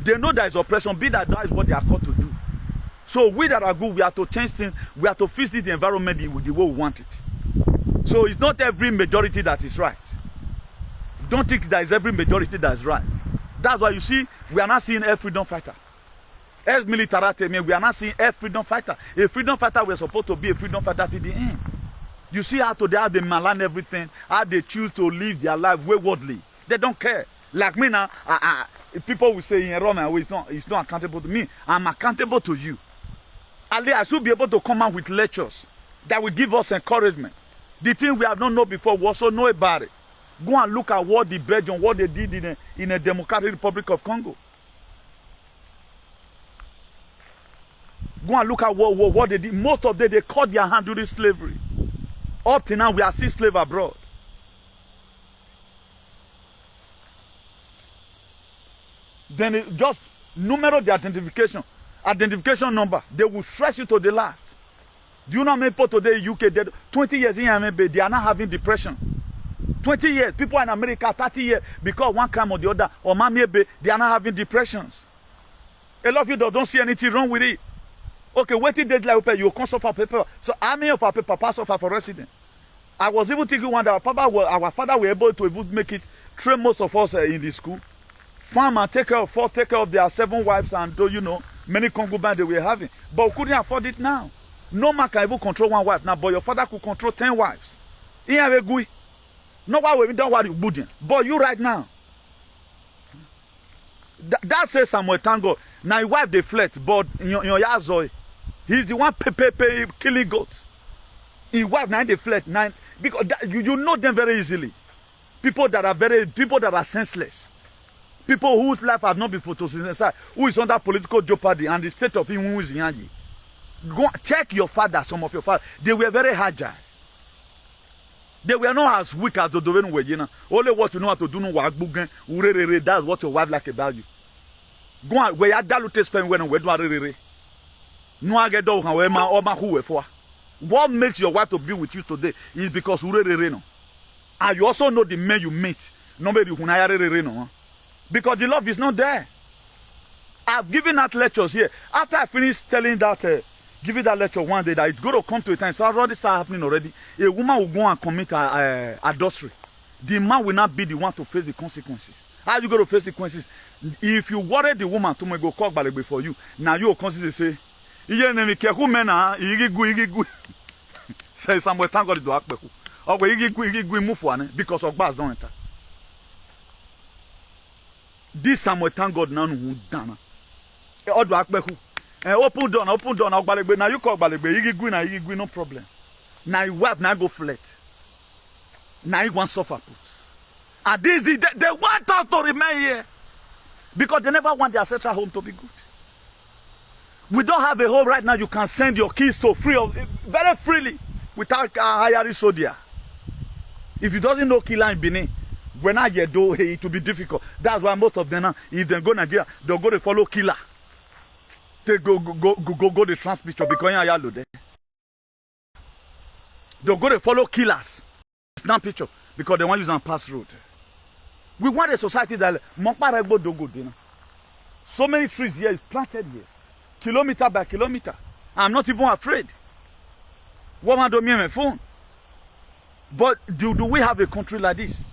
They know there is oppression, be that is what they are called to do. So we that are good, we have to change things, we have to fix the environment the way we want it. So it's not every majority that is right. Don't think there is every majority that is right. That's why you see, we are not seeing a freedom fighter. As military, we are not seeing a freedom fighter. A freedom fighter, we're supposed to be a freedom fighter to the end. You see how today, how they malign everything, how they choose to live their life waywardly. They don't care. Like me now, people will say in Rome, it's not accountable to me. I'm accountable to you. Ali, I should be able to come out with lectures that will give us encouragement. The thing we have not known before, we also know about it. Go and look at what the Belgians, what they did in a Democratic Republic of Congo. Go and look at what they did. Most of them, they cut their hand during slavery. Up to now, we are still slaves abroad. Then just numero the identification number, they will stress you to the last. Do you know how many people today in UK, 20 years in America, they are not having depression? 20 years, people in America, 30 years, because one crime or the other, or maybe they are not having depressions. A lot of people don't see anything wrong with it. Okay, waiting days like you can't suffer paper. So how many of our papa suffer for resident? I was even thinking one that our father were able to make it, train most of us in the school. Farm and take care of their 7 wives and many concubines they were having. But we couldn't afford it now. No man can even control 1 wife now, but your father could control 10 wives. No one we don't worry about. But you right now. That says Samuel Tango. Now your wife they flirt, but your Yazoi. He's the one killing goats. His wife now they flirt. Because you know them very easily. People that are senseless. People whose life have not been photosynthesized, who is under political jeopardy and the state of him who is in Yanji. Go check your father, some of your fathers. They were very agile. They were not as weak as the Dovenu were. Only what you know how to do, that's what your wife like about you. Go on, where you dalute spend when we do no get dog and who for. What makes your wife to be with you today is because and you also know the men you meet. Nobody no. Because the love is not there. I've given out lectures here. After I finished telling that, giving that lecture one day, that it's going to come to a time, so already start happening already. A woman will go and commit adultery. The man will not be the one to face the consequences. How are you going to face the consequences? If you worry the woman to go call Balagbe for you, now you will consider say, say somewhere thank God to Akbeku. Or we move one because of bars don't enter. This Samuel thank God now who done. Odo Akbeku. Open door, Balagbe. Now you call Balagbe, no problem. Now you wife now go flat. Now you want suffer put. And this they want us to remain here. Because they never want their ancestral home to be good. We don't have a home right now. You can send your kids to very freely without hiring soldier. If you doesn't know Killer in Benin, when I get do it will be difficult. That's why most of them now, if they go Nigeria, they'll go to follow Killer. They go the transmission because you are there. They'll go to follow killers. Snap picture because they want to use and pass road. We want a society that so many trees here is planted here, kilometer by kilometer. I'm not even afraid. Woman don't mean my phone. But do we have a country like this?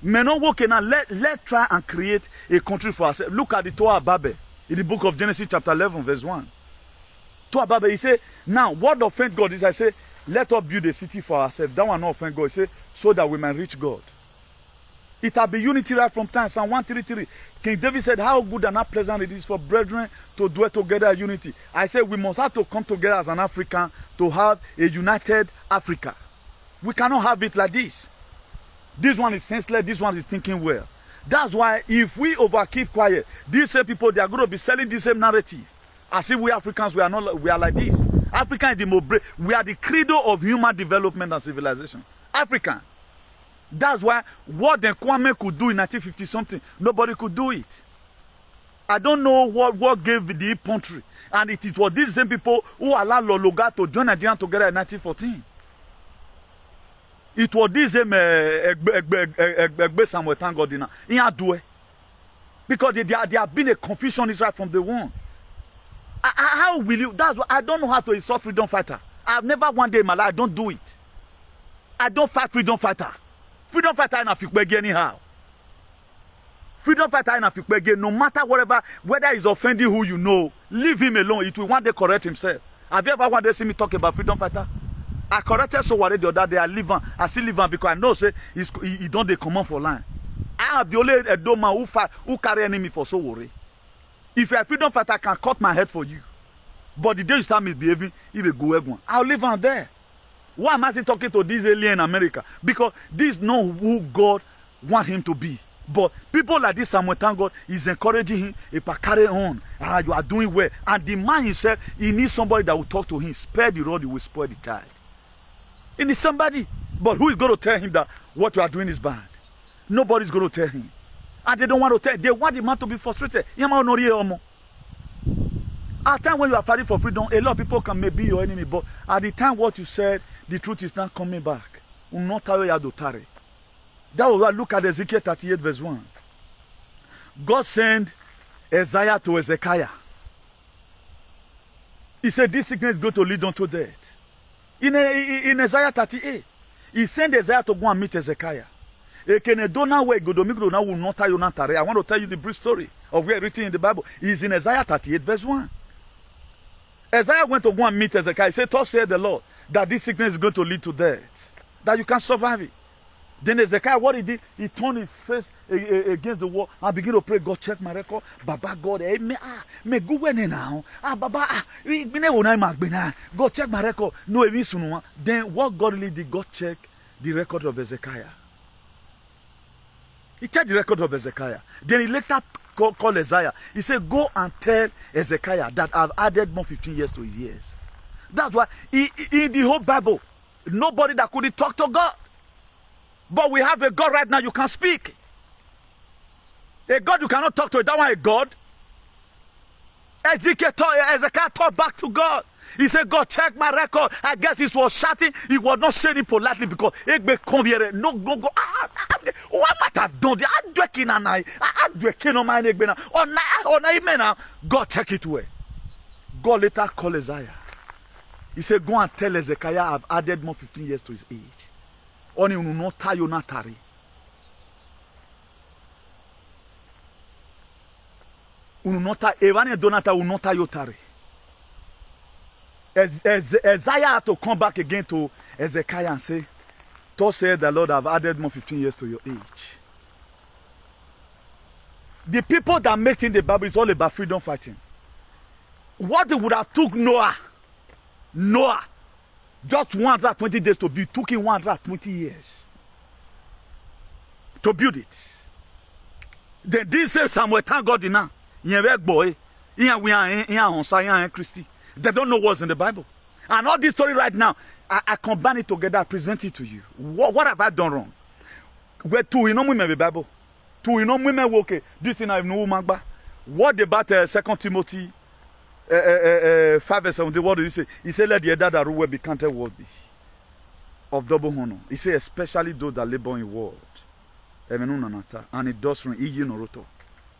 Let's try and create a country for ourselves. Look at the Toa Babel in the book of Genesis chapter 11 verse 1. Toa Babel, he said, now what offend God is I say, let us build a city for ourselves. That one not offend God. He said, so that we might reach God. It will be unity right from time. Psalm 133. King David said, how good and how pleasant it is for brethren to dwell together in unity. I said we must have to come together as an African to have a united Africa. We cannot have it like this. This one is senseless, this one is thinking well. That's why if we keep quiet, these same people, they are going to be selling the same narrative. As if we Africans, we are like this. African is the most brave. We are the credo of human development and civilization. African. That's why what the Kwame could do in 1950 something, nobody could do it. I don't know what gave the infantry. And it was these same people who allowed Lologa to join Nigeria together in 1914. It was this same Samuel Tangodina in Adue. Because there have been a confusion right from the one. How will you? That's what I don't know how to insult freedom fighter. I've never one day in my life, I don't do it. I don't fight freedom fighter. Freedom fighter in Afikbegi anyhow. Freedom fighter in Afikbegi, no matter whatever, whether he's offending who you know, leave him alone. It will one day correct himself. Have you ever one day seen me talk about freedom fighter? I corrected so worried the other day. I still live on because I know say he don't they come on for line. I am the only Edo man who carry enemy for so worry. If you're a freedom fighter, I can cut my head for you. But the day you start misbehaving, he will go everyone. I'll live on there. Why am I still talking to this alien in America? Because this is not who God want him to be. But people like this Samuel Tango is encouraging him, if I carry on, you are doing well. And the man himself, he needs somebody that will talk to him. Spare the rod, you will spoil the child. He needs somebody. But who is going to tell him that what you are doing is bad? Nobody's going to tell him. And they don't want to tell. They want the man to be frustrated. At time when you are fighting for freedom, a lot of people can maybe be your enemy. But at the time what you said, the truth is not coming back. That was why look at Ezekiel 38 verse 1. God sent Isaiah to Ezekiah. He said this sickness is going to lead unto death. In Isaiah 38, he sent Isaiah to go and meet Ezekiah. I want to tell you the brief story of where written in the Bible. It's in Isaiah 38 verse 1. Isaiah went to go and meet Ezekiel. He said, thus said the Lord, that this sickness is going to lead to death. That you can survive it. Then Ezekiel, what he did, he turned his face against the wall and began to pray, God, check my record. Baba, God, me go when now. Baba, God, check my record. No, then what God really did, God checked the record of Ezekiel. He checked the record of Ezekiel. Then he later called Isaiah. He said, go and tell Ezekiel that I've added more 15 years to his years. That's why in the whole Bible, nobody that could talk to God. But we have a God right now you can speak. A God you cannot talk to. That one a God. Ezekiel talked back to God. He said, God, check my record. I guess he was shouting. He was not saying it politely because no go. What might have done? God, check it away. God later called Isaiah. He said, go and tell Ezekiel I've added more 15 years to his age. Oni ununota yonatari. Ununota evane donata unota yotari. Isaiah had to come back again to Ezekiel and say, thus said the Lord, I've added more 15 years to your age. The people that make in the Bible is all about freedom fighting. What they would have took Noah, just 120 days to build, took him 120 years to build it. Then this says Samuel thank God now. Boy, they don't know what's in the Bible. And all this story right now, I combine it together, I present it to you. What have I done wrong? Where two, you know, women the Bible. Two, you know, women okay. This thing I know magba. What about 2 Timothy 5 verse 17? What do you say? He said, let the elder that rule be counted worthy of double honor. He said, especially those that labor in word. And it does from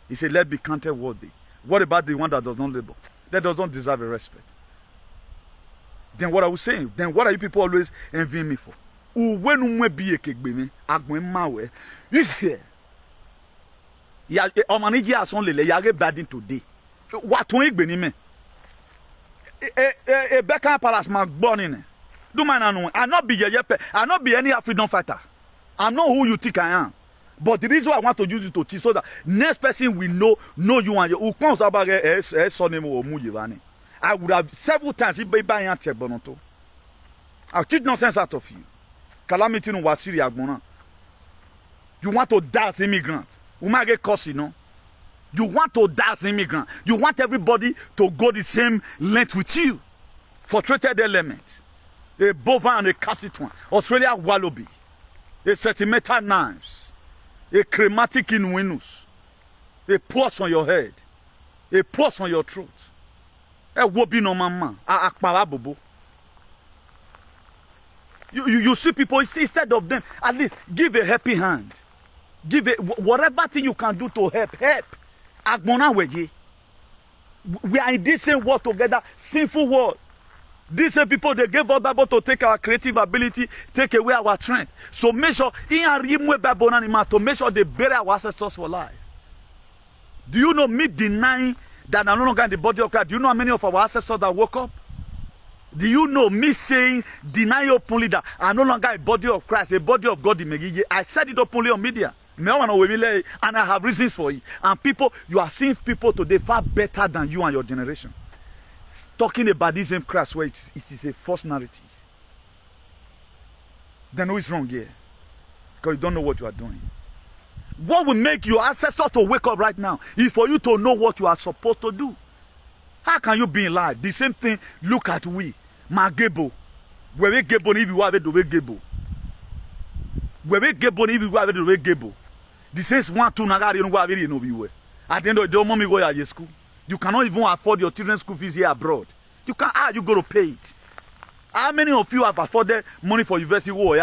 he said, let be counted worthy. What about the one that does not labor? That doesn't deserve a respect. Then what are we saying? Then what are you people always envying me for? You see, badin today. What we gbeni me? Beka palace ma gboni. Do man know? I not be I not be any freedom fighter. I'm not who you think I am. But the reason why I want to use it to teach so that next person will know you and you. I would have several times I'll teach nonsense out of you. calamity no wasiri agbona. You want to die as immigrant. We might get cursed, you know. You want to die as immigrant. You want everybody to go the same length with you. For treated element. A bovine and a casset one. Australia wallaby. A sentimental knives. A chromatic in windows. A pulse on your head. A pulse on your throat. A wobi no mama. A akparabobo. You see people, instead of them, at least give a happy hand. Give it whatever thing you can do to help. Agbona weje. We are in this same world together, sinful world. These same people, they gave us Bible to take our creative ability, take away our strength. So make sure to make sure they bury our ancestors for life. Do you know me denying that I'm no longer in the body of Christ? Do you know how many of our ancestors that woke up? Do you know me saying, deny openly that I'm no longer a body of Christ, a body of God? I said it openly on media. And I have reasons for it. And people, you are seeing people today far better than you and your generation. Talking about this same Christ where it is a false narrative. Then who is wrong here? Because you don't know what you are doing. What will make your ancestor to wake up right now is for you to know what you are supposed to do. How can you be in life? The same thing, look at we. Magebo. Where we gebo if you have it the way gebo. Where we gebo if you have it the way gebo. This is 1 2 nagari no go very no be. At the end of the day, mommy go to school. You cannot even afford your children's school fees here abroad. You can you go to pay it. How many of you have afforded money for university? You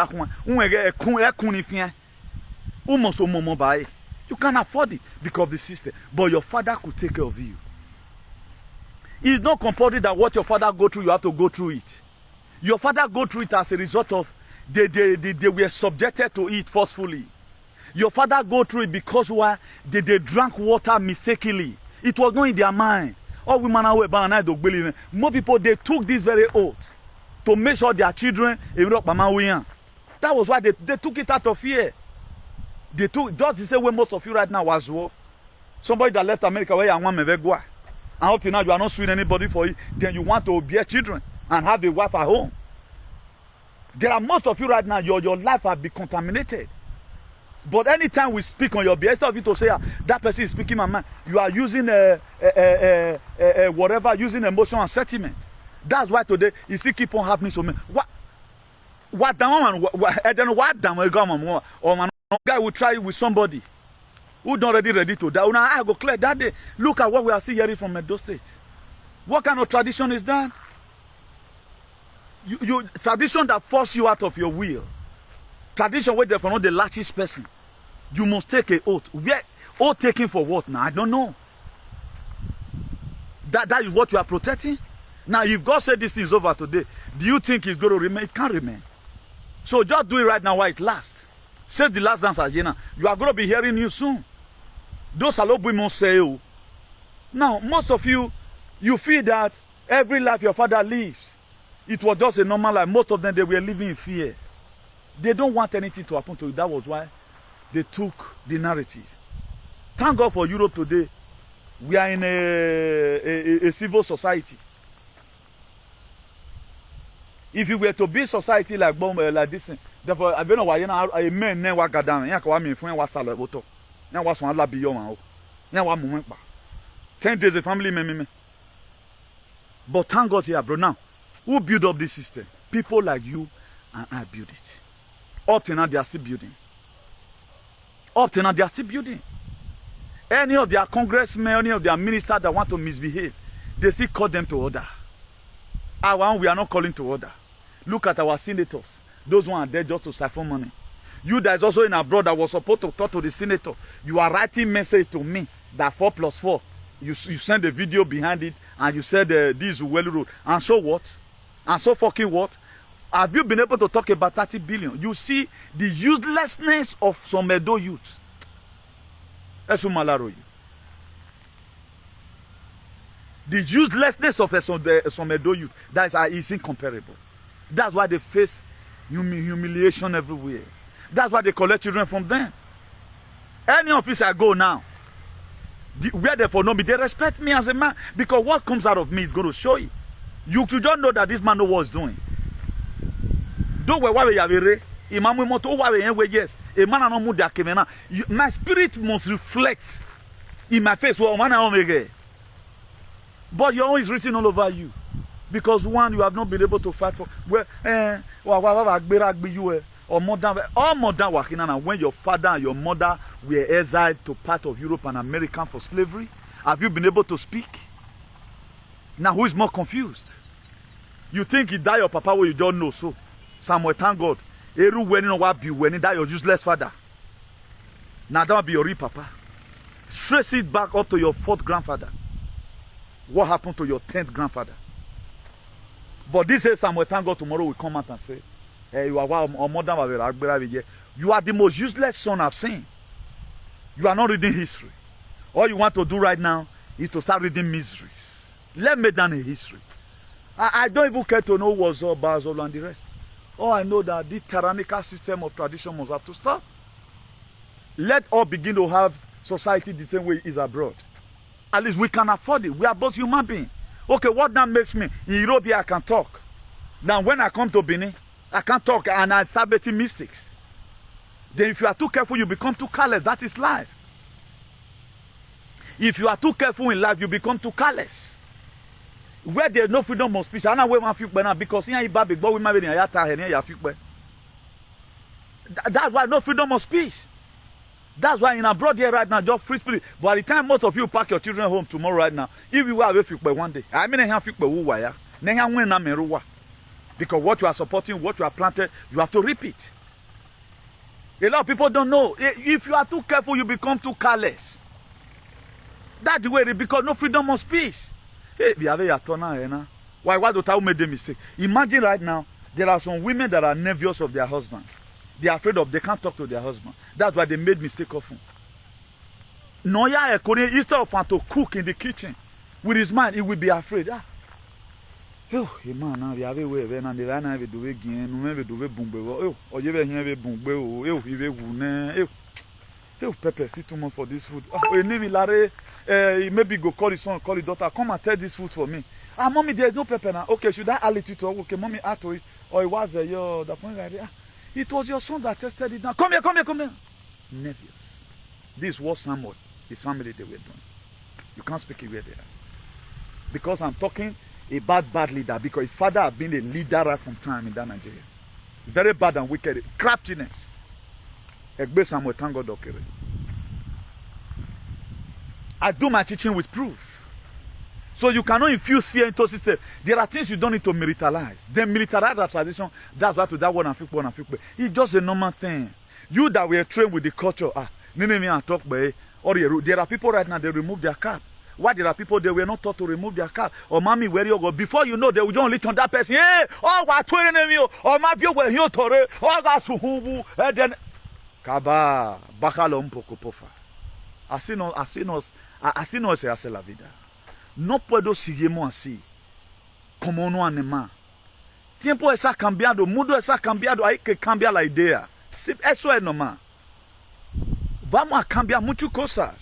can't afford it because of the system. But your father could take care of you. It's not compulsory that what your father go through, you have to go through it. Your father go through it as a result of they were subjected to it forcefully. Your father go through it because why they drank water mistakenly. It was not in their mind. All women are believe. More people they took this very oath to make sure their children. That was why they took it out of fear. They took just the same way most of you right now was war. Somebody that left America where you want me go. And up to now you are not suing anybody for it. Then you want to bear children and have a wife at home. There are most of you right now, your life has been contaminated. But anytime we speak on your behalf, instead of you to say that person is speaking my mind, you are using whatever, using emotion and sentiment. That's why today it still keep on happening to me. What guy will try with somebody who not ready to die. Now I go clear that day. Look at what we are still hearing from Edo State. What kind of tradition is that? You tradition that force you out of your will. Tradition where therefore not the largest person. You must take an oath. Where oath taking for what now? I don't know. That is what you are protecting. Now if God said this thing is over today, do you think it's going to remain? It can't remain. So just do it right now while it lasts. Say the last dance as Jena. You are going to be hearing you soon. Those are women say. Now most of you feel that every life your father lives, it was just a normal life. Most of them they were living in fear. They don't want anything to happen to you. That was why they took the narrative. Thank God for Europe today. We are in a civil society. If you were to be society like this, therefore I don't know why a man never got down. Ya kwa mi fun wa salo boto. Ya wa so ala bi yo ma o. Ya wa mu pa. 10 days a family me. But thank God here, bro. Now, who build up this system? People like you and I build it. Up to now, they are still building. Up to now, they are still building. Any of their congressmen, any of their ministers that want to misbehave, they still call them to order. We are not calling to order. Look at our senators. Those ones are there just to siphon money. You that is also in abroad that was supposed to talk to the senator, you are writing message to me that 4 + 4. You send a video behind it and you said this is well road. And so what? And so fucking what? Have you been able to talk about 30 billion? You see the uselessness of some Edo youth. The uselessness of some Edo youth that is incomparable. That's why they face humiliation everywhere. That's why they collect children from them. Any office I go now, where they for know me, they respect me as a man because what comes out of me is going to show you. You should just know that this man knows what he's doing. Don't worry, Imamu moto yes. A man no mu dakemena. My spirit must reflect in my face. Well, man, but your own is written all over you. Because one, you have not been able to fight for. Well, or more than working on when your father and your mother were exiled to part of Europe and America for slavery. Have you been able to speak? Now, who is more confused? You think he died your papa where you don't know so. Samuel, thank God. Eru when you die your useless father. Now that will be your real papa. Trace it back up to your 4th grandfather. What happened to your 10th grandfather? But this is Samuel, thank God tomorrow will come out and say, hey, you are the most useless son I've seen. You are not reading history. All you want to do right now is to start reading miseries. Let me down in history. I don't even care to know what's all Basel and the rest. All I know that this tyrannical system of tradition must have to stop. Let all begin to have society the same way it is abroad. At least we can afford it. We are both human beings. Okay, what that makes me? In Europe here I can talk. Now when I come to Benin, I can't talk and I start making mistakes. Then if you are too careful, you become too careless. That is life. If you are too careful in life, you become too careless. Where there is no freedom of speech, I know where my future now because here is big boy we marry in Ayata here your future. That's why no freedom of speech. That's why in abroad here right now, just free spirit. But by the time most of you pack your children home tomorrow right now, if you are future one day, I mean I have future who wire, then win na meruwa. Because what you are supporting, what you are planted, you have to reap it. A lot of people don't know. If you are too careful, you become too careless. That's the way it is because no freedom of speech. Hey, why do you make the mistake? Imagine right now, there are some women that are envious of their husband. They are afraid of, they can't talk to their husband. That's why they made mistake often. Instead of to cook in the kitchen, with his mind, he will be afraid. Man, we have a way and the line have do again, maybe do a boom, or you ever hear a boom, Pepper, see too much for this food. Maybe go call his son, call his daughter, come and tell this food for me. Mommy, there's no pepper now. Okay, should I add it to? Okay, mommy, add to it. Or it was the point right there. It was your son that tested it now. Come here. Nevious. This was Samuel, his family they were doing. You can't speak it where they are. Because I'm talking a bad leader, because his father had been a leader right from time in that Nigeria. Very bad and wicked. Craftiness. Egbe Samuel, thank God, okay. I do my teaching with proof. So you cannot infuse fear into system. There are things you don't need to militarize. Then militarize the tradition. That's why to that one and fifth. It's just a normal thing. You that were trained with the culture, there are people right now, they remove their cap. Why there are people they were not taught to remove their cap? Or mommy, where you go? Before you know, they will only turn that person. Hey, oh, what or my view were here to oh, then Kaba, Bacalom Pocopofa. Así no se hace la vida. No puedo seguirme así, como no anima. Tiempo está cambiando, mundo está cambiando, hay que cambiar la idea. Eso es normal. Vamos a cambiar muchas cosas.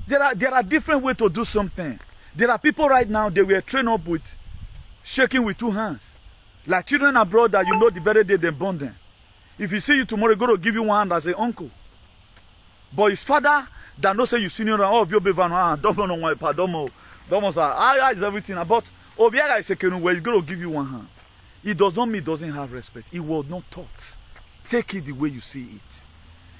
There are different ways to do something. There are people right now, they were trained up with shaking with 2 hands. Like children abroad that you know the very day they born them. If you see you tomorrow, go to give you 1 hand as an uncle. But his father that no say you senior and all of your baby don't know why pardon is everything about Obiara is a canoe where he's going to give you 1 hand. It does not mean he doesn't have respect. He was not taught. Take it the way you see it.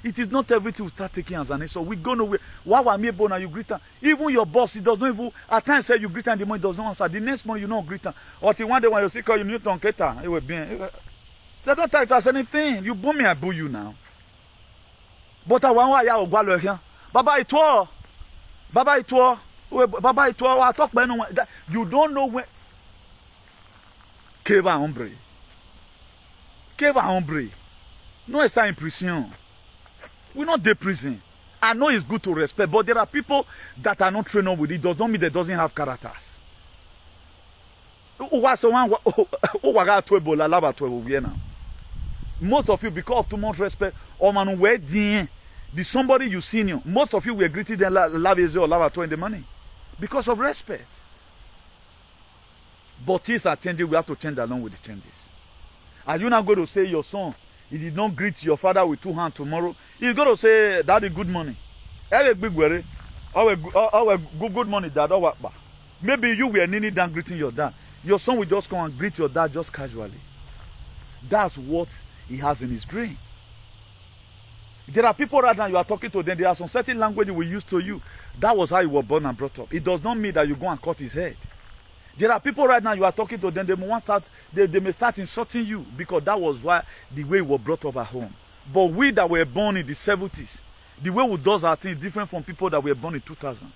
It is not everything we start taking as an answer. We go nowhere. Why were me born and you greet him? Even your boss, he does not even at times say you greet him, the morning does not answer. The next morning you don't greet him. Or till one day when you see call you new tongue it will be. They don't tell us anything. You boo me, I boo you now. But I want ya ogwalo here. Baba itwo. I talk by no one. You don't know when. Que va hombre. No está in prison. We're not de prison. I know it's good to respect, but there are people that are not trained up with it. Does not mean they doesn't have characters. Most of you, because of too much respect, the somebody you senior, most of you were greeted and love or love in the money because of respect. But things are changing. We have to change along with the changes. Are you not going to say your son, he did not greet your father with 2 hands tomorrow? He's going to say, Daddy, good morning. Good morning, Dad. Maybe you were kneeling down greeting your dad. Your son will just come and greet your dad just casually. That's what he has in his brain. There are people right now, you are talking to them, there are some certain language we use to you. That was how you were born and brought up. It does not mean that you go and cut his head. There are people right now, you are talking to them, they may start insulting you because that was why the way we were brought up at home. But we that were born in the 70s, the way we do our things is different from people that were born in 2000.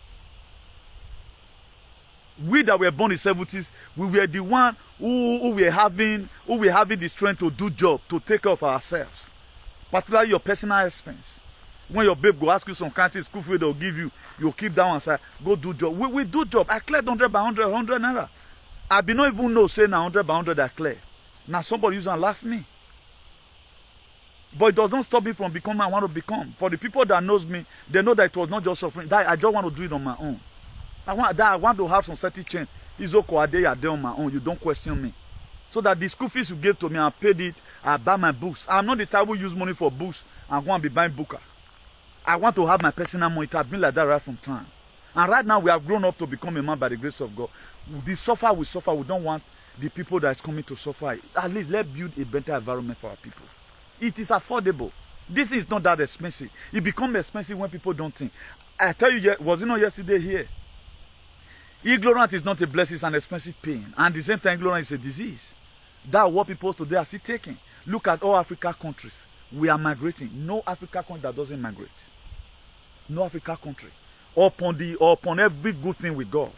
We that were born in the 70s, we were the one who were having the strength to do job, to take care of ourselves. Particularly your personal expense. When your babe go ask you some kind of school fee they'll give you, you'll keep that one aside, go do job. We do job. I cleared 100 by 100, 100 naira. I be not even know say now 100 by 100 I clear. Now somebody use and laugh me. But it does not stop me from becoming I want to become. For the people that knows me, they know that it was not just suffering. That I just want to do it on my own. I want to have some certain change. It's okay, I day on my own. You don't question me. So that the school fees you gave to me, I paid it, I buy my books. I'm not the type who use money for books and go and be buying booker. I want to have my personal money. It has been like that right from time. And right now we have grown up to become a man by the grace of God. We suffer. We don't want the people that is coming to suffer. At least let's build a better environment for our people. It is affordable. This is not that expensive. It becomes expensive when people don't think. I tell you, was it not yesterday here? Ignorance is not a blessing, it's an expensive pain. And at the same time, ignorance is a disease. That's what people today are still taking. Look at all African countries. We are migrating. No African country that doesn't migrate. No African country. Upon every good thing we got.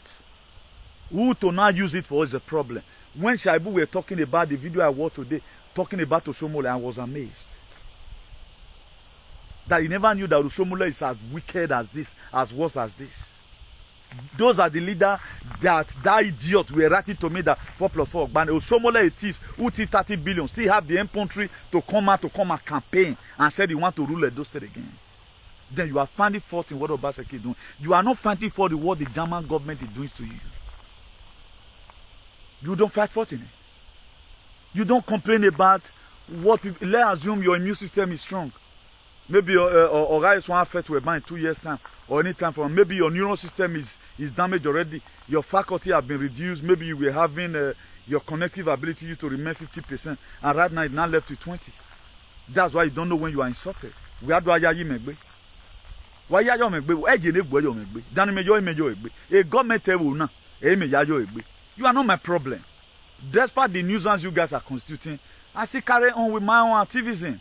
Who to now use it for is a problem. When Shaibu were talking about the video I watched today, talking about Oshomole, I was amazed. That he never knew that Oshomole is as wicked as this, as worse as this. Those are the leaders that idiots were writing to me that 4 + 4. But Oshomole, a thief who thief 30 billion, still have the infantry to come out campaign and said he want to rule Edo State again. Then you are finding fault in what Obaseki is doing. You are not finding fault in what the German government is doing to you. You don't fight fault in it. You don't complain about what people. Let's assume your immune system is strong. Maybe your guys won't affect you in 2 years' time or any time from. Maybe your neural system is damaged already. Your faculty have been reduced. Maybe you were having your connective ability to remain 50%, and right now it's now left to 20. That's why you don't know when you are insulted. Where do I you megbe? Why ya yo megbe? Why you negbe yo megbe? Dan me yo egbe. A government will na. E me ya yo egbe. You are not my problem. Despite the nuisance you guys are constituting, I still carry on with my own activism.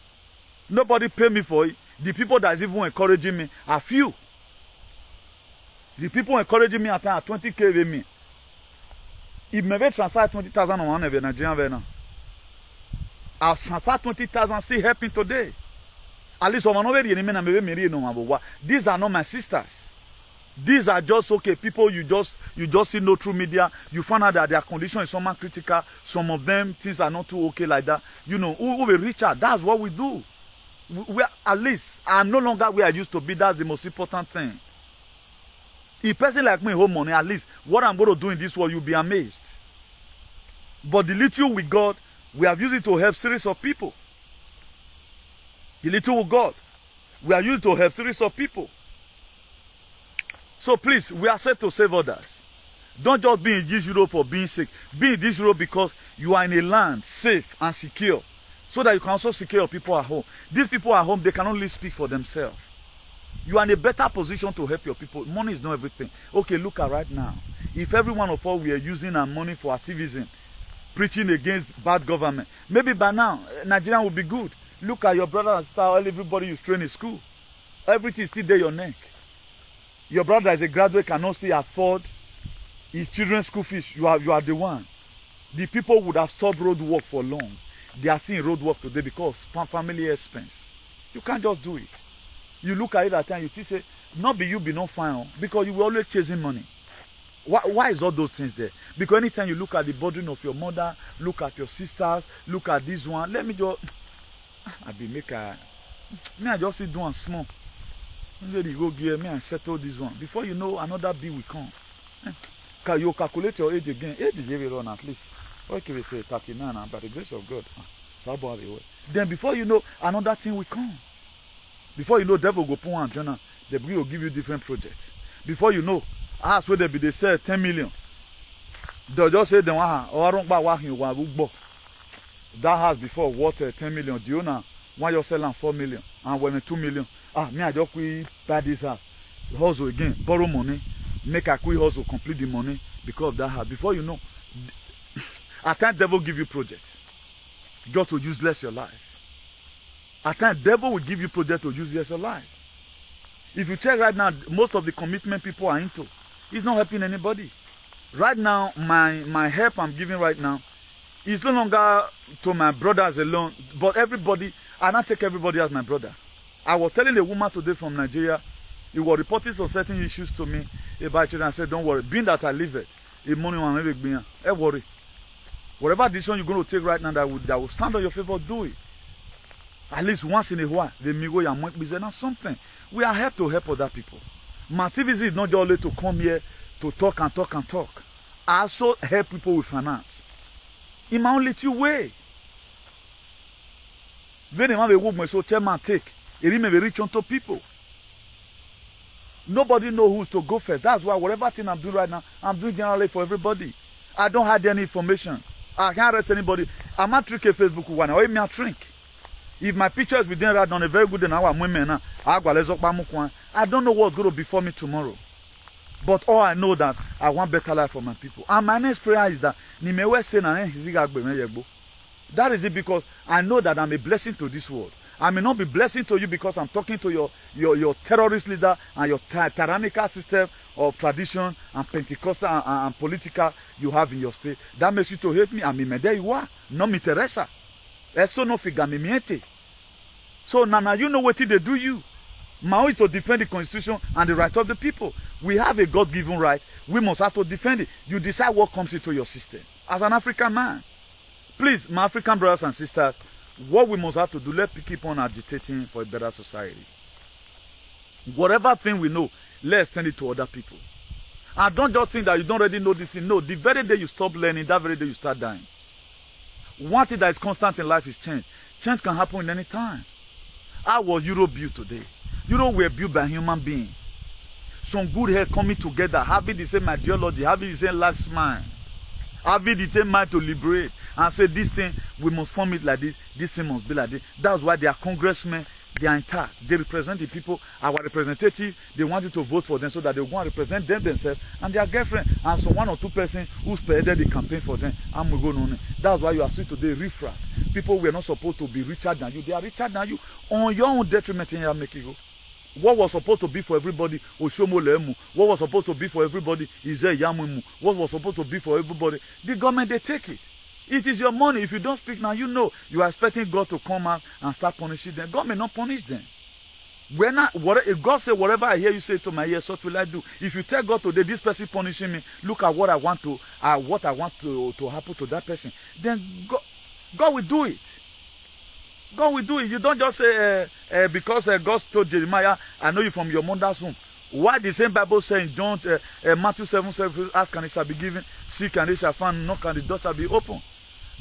Nobody pay me for it. The people that is even encouraging me are few. The people encouraging me at 20K with me. If me transfer 20,000 on one of Nigerian now, I'll transfer 20,000 still helping today. At least these are not my sisters. These are just okay people you just see no through media. You find out that their condition is somewhat critical. Some of them things are not too okay like that. You know, who will reach out. That's what we do. We are, at least I'm no longer where I used to be. That's the most important thing. If a person like me hold money, at least what I'm going to do in this world, you'll be amazed. But the little we got, we have used it to help series of people. The little we got, we are used to help series of people. So please, we are set to save others. Don't just be in this Europe for being sick. Be in this Europe because you are in a land safe and secure, so that you can also secure your people at home. These people at home, they can only speak for themselves. You are in a better position to help your people. Money is not everything. Okay, look at right now. If every one of us were using our money for activism, preaching against bad government, maybe by now, Nigeria will be good. Look at your brother and sister, everybody you train in school. Everything is still there your neck. Your brother is a graduate, cannot still afford his children's school fees. You are the one. The people would have stopped road work for long. They are seeing road work today because family expense. You can't just do it. You look at it at time, you see, say, not be you be not fine, because you were always chasing money. Why is all those things there? Because anytime you look at the burden of your mother, look at your sisters, look at this one, let me just, I just sit down small. Let you go gear me and settle this one. Before you know, another bill will come. Can you calculate your age again? Age is very wrong at least. What can we say? 39, by the grace of God. Then before you know, another thing will come. Before you know, devil go put one journal, the will give you different projects. Before you know, ask where they say 10 million. They'll just say them that house before worth 10 million. Do you know why you're selling 4 million and when 2 million? Me I just buy this house, hustle again, borrow money, make a quick hustle, complete the money because of that house. Before you know, at times devil give you projects just to useless your life. At times devil will give you project to useless your life. If you check right now, most of the commitment people are into, it's not helping anybody. Right now, my help I'm giving right now is no longer to my brothers alone, but everybody. I not take everybody as my brother. I was telling a woman today from Nigeria, he was reporting some certain issues to me about children. I said, don't worry, being that I live it, the money will never be here. Don't worry. Whatever decision you're going to take right now that will stand on your favor, do it. At least once in a while, the migo ya might be something. We are here to help other people. My activism is not just only to come here to talk and talk and talk. I also help people with finance. In my own little way. When the man will work, so chairman take. It may be reach onto people. Nobody knows who to go first. That's why whatever thing I'm doing right now, I'm doing generally for everybody. I don't hide any information. I can't arrest anybody. I'm not trick a Facebook one. I me a drink. If my picture is within right on a very good and our women, I don't know what's going to be for me tomorrow. But all I know that I want better life for my people. And my next prayer is that that is it, because I know that I'm a blessing to this world. I may not be blessing to you because I'm talking to your terrorist leader and your tyrannical system of tradition and Pentecostal and political you have in your state. That makes you to hate me. I mean, there you are. No me interesa. Eso no figa me miente. So now you know what they do you. My is to defend the constitution and the right of the people. We have a God-given right. We must have to defend it. You decide what comes into your system. As an African man, please, my African brothers and sisters, what we must have to do, let's keep on agitating for a better society. Whatever thing we know, let's extend it to other people. And don't just think that you don't already know this thing. No, the very day you stop learning, that very day you start dying. One thing that is constant in life is change. Change can happen in any time. How was Europe built today? Europe were built by human beings. Some good head coming together, having the same ideology, having the same last mind, having the same mind to liberate and say this thing, we must form it like this thing must be like this. That's why they are congressmen, they are intact. They represent the people, our representatives, they want you to vote for them so that they want to represent them themselves and their girlfriend. And so one or two persons who spearheaded the campaign for them, and we go on. That's why you are seeing today riffraff. People were not supposed to be richer than you. They are richer than you on your own detriment in your making. What was supposed to be for everybody, Oshomo Lemu. What was supposed to be for everybody, Ize Yamumu. What was supposed to be for everybody, the government, they take it. It is your money. If you don't speak now, you know you are expecting God to come out and start punishing them. God may not punish them. If God say whatever I hear you say to my ears, what will I do? If you tell God today, this person punishing me, look at what I want to happen to that person, then God will do it. God will do it. You don't just say because God told Jeremiah, I know you from your mother's womb. Why the same Bible says in John, Matthew 7, ask and it shall be given, seek and it shall find, knock and the door shall be open.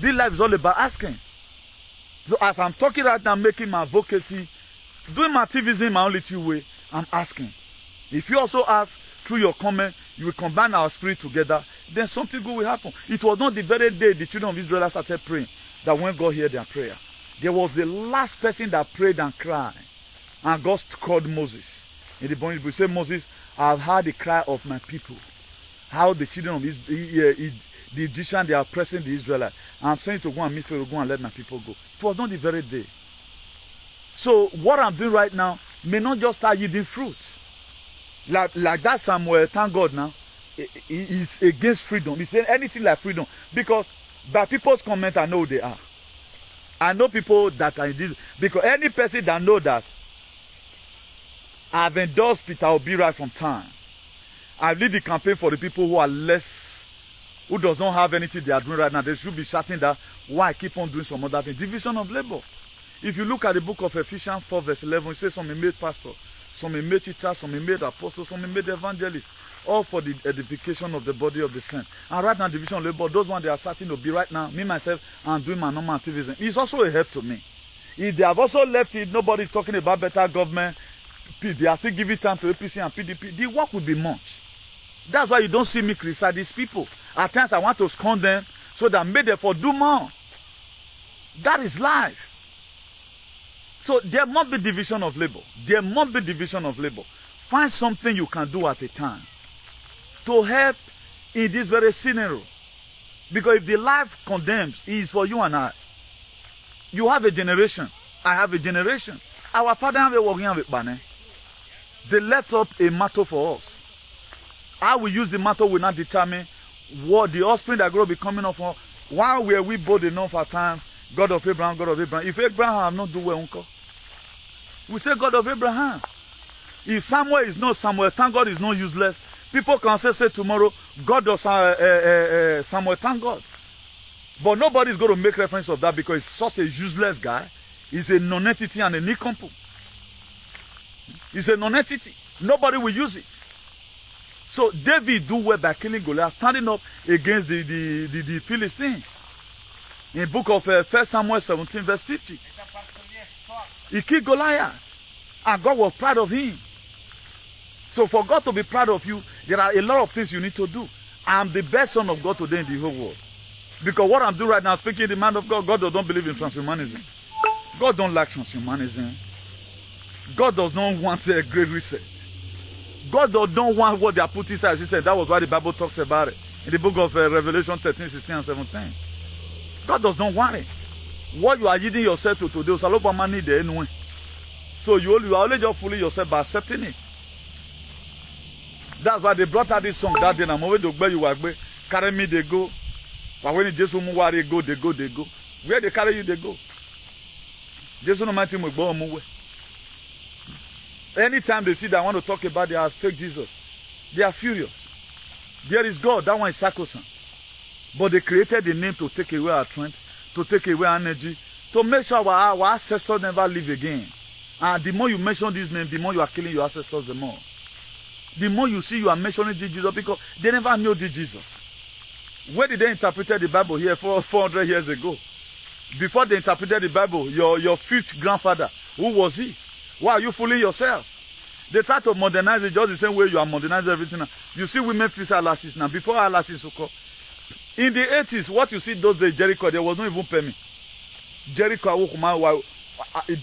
This life is all about asking. So as I'm talking right now, making my advocacy, doing my activism in my own little way, I'm asking. If you also ask through your comment, you will combine our spirit together, then something good will happen. It was not the very day the children of Israel started praying that when God heard their prayer. There was the last person that prayed and cried. And God called Moses. In the Bible, he said, Moses, I have heard the cry of my people. How the children of the Egyptians, they are oppressing the Israelites. I'm saying to go and meet Pharaoh, go and let my people go. It was not the very day. So what I'm doing right now may not just start yielding fruit. Like that Samuel, thank God now, is against freedom. He's saying anything like freedom. Because by people's comment, I know who they are. I know people that are in this. Because any person that know that I've endorsed Peter Obi right from time. I lead the campaign for the people who are less, who does not have anything they are doing right now. They should be shouting that why I keep on doing some other thing. Division of labor. If you look at the book of Ephesians 4 verse 11, it says some made pastor, some made teacher, some made apostle, some made evangelist, all for the edification of the body of the saints. And right now, division of labor, those ones they are starting to be right now, me, myself, I'm doing my normal activism. It's also a help to me. If they have also left it, nobody is talking about better government, they are still giving time to APC and PDP, the work will be much. That's why you don't see me criticize these people. At times I want to scorn them so that may therefore do more. That is life. So there must be division of labor. There must be division of labor. Find something you can do at a time to help in this very scenario. Because if the life condemns, it is for you and I. You have a generation. I have a generation. Our father have a working with Bane. They left up a matter for us. How we use the matter will not determine what the offspring that will be coming up from. Why were we bold enough at times? God of Abraham, God of Abraham. If Abraham have not do well, uncle, we say God of Abraham. If Samuel is not Samuel, thank God is not useless. People can say tomorrow, God of Samuel, thank God. But nobody is going to make reference of that because he's such a useless guy. He's a non-entity and a nincompoop. He's a non-entity. Nobody will use it. So David do well by killing Goliath, standing up against the Philistines. In the book of 1 Samuel 17 verse 50. He killed Goliath. And God was proud of him. So for God to be proud of you, there are a lot of things you need to do. I'm the best son of God today in the whole world. Because what I'm doing right now, speaking the man of God, God does not believe in transhumanism. God don't like transhumanism. God does not want a great reset. God don't want what they are putting inside. That was why the Bible talks about it. In the book of Revelation 13, 16, and 17. God does not want it. What you are yielding yourself to today, so you are only just fooling yourself by accepting it. That's why they brought out this song that day. I'm over the you are carry me, they go. But when Jesus go, they go. Where they carry you, they go. Jesus no matter what go. Anytime they see that I want to talk about they are fake Jesus, they are furious. There is God, that one is sacrosanct. But they created a name to take away our strength, to take away our energy, to make sure our ancestors never live again. And the more you mention this name, the more you are killing your ancestors, the more. The more you see you are mentioning this Jesus because they never knew this Jesus. Where did they interpret the Bible here 400 years ago? Before they interpreted the Bible, your fifth grandfather, who was he? Why are you fooling yourself? They try to modernize it just the same way you are modernizing everything now. You see women fix eyelashes now. Before eyelashes, in the 80s, what you see those days, Jericho, there was no even permit. Jericho,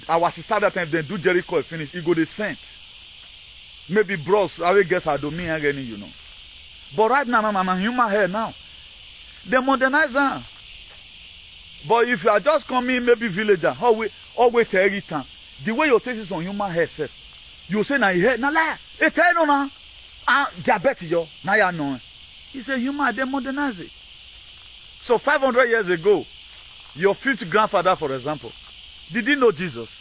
our sister that time, they do Jericho, finish. It go the scent. Maybe bros, I will guess I don't mean again, you know. But right now, I'm human hair now. They modernize now. But if you are just coming, maybe villager, always every time. The way your taste is on human hair, you say, now, na lie. It's no, na. Diabetes, yo. Now, you know. It's a human, they modernize it. So, 500 years ago, your fifth grandfather, for example, did he know Jesus?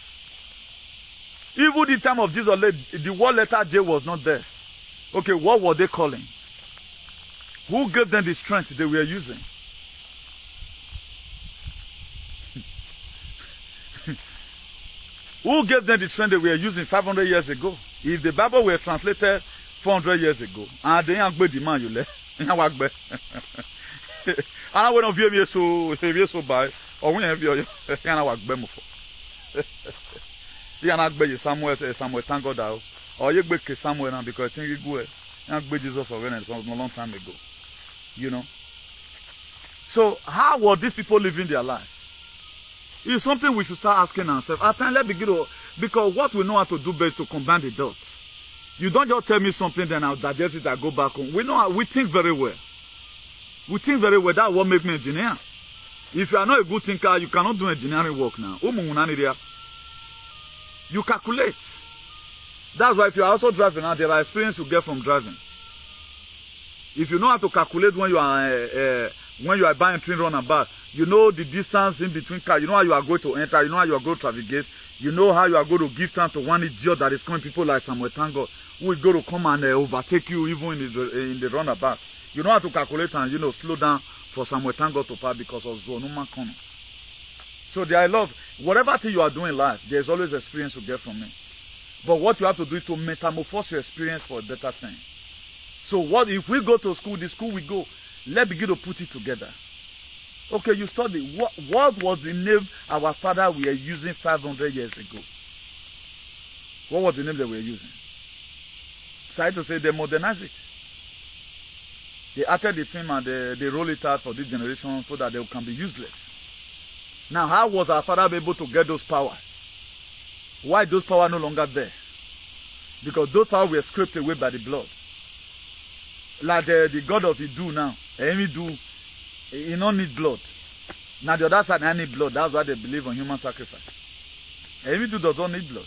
Even the time of Jesus, the word letter J was not there. Okay, what were they calling? Who gave them the strength they were using? Who gave them the strength they were using 500 years ago? If the Bible were translated 400 years ago, and they ain't good demand you left. And I won't view me so bad, or when have you, and I walk bemo for. You cannot be somewhere, thank God, or you break somewhere now because I think you go and be Jesus or when it's a long time ago. You know. So, how were these people living their life? It's something we should start asking ourselves. At times, let's begin to, because what we know how to do best to combine the dots. You don't just tell me something, then I'll digest it, I go back home. We think very well. We think very well. That's what makes me an engineer. If you are not a good thinker, you cannot do engineering work now. You calculate. That's why if you are also driving now, there are experiences you get from driving. If you know how to calculate when you are buying train runabout, you know the distance in between cars, you know how you are going to enter, you know how you are going to navigate, you know how you are going to give time to one idiot that is coming, people like Samuel Tango, who is going to come and overtake you even in the runabout. You know how to calculate and, you know, slow down for Samuel Tango to pass because of Zonuma coming. So there are a lot, whatever thing you are doing in life, there is always experience to get from it. But what you have to do is to metamorphose your experience for a better thing. So what if we go to school, the school we go, let's begin to put it together. Okay, you study. What was the name our father were using 500 years ago? What was the name they were using? Try to say they modernize it. They added the film and they roll it out for this generation so that they can be useless. Now, how was our father able to get those powers? Why those powers no longer there? Because those powers were scraped away by the blood. Like the God of Idu now, he don't need blood. Now the other side, I need blood. That's why they believe on human sacrifice. Idu does not need blood.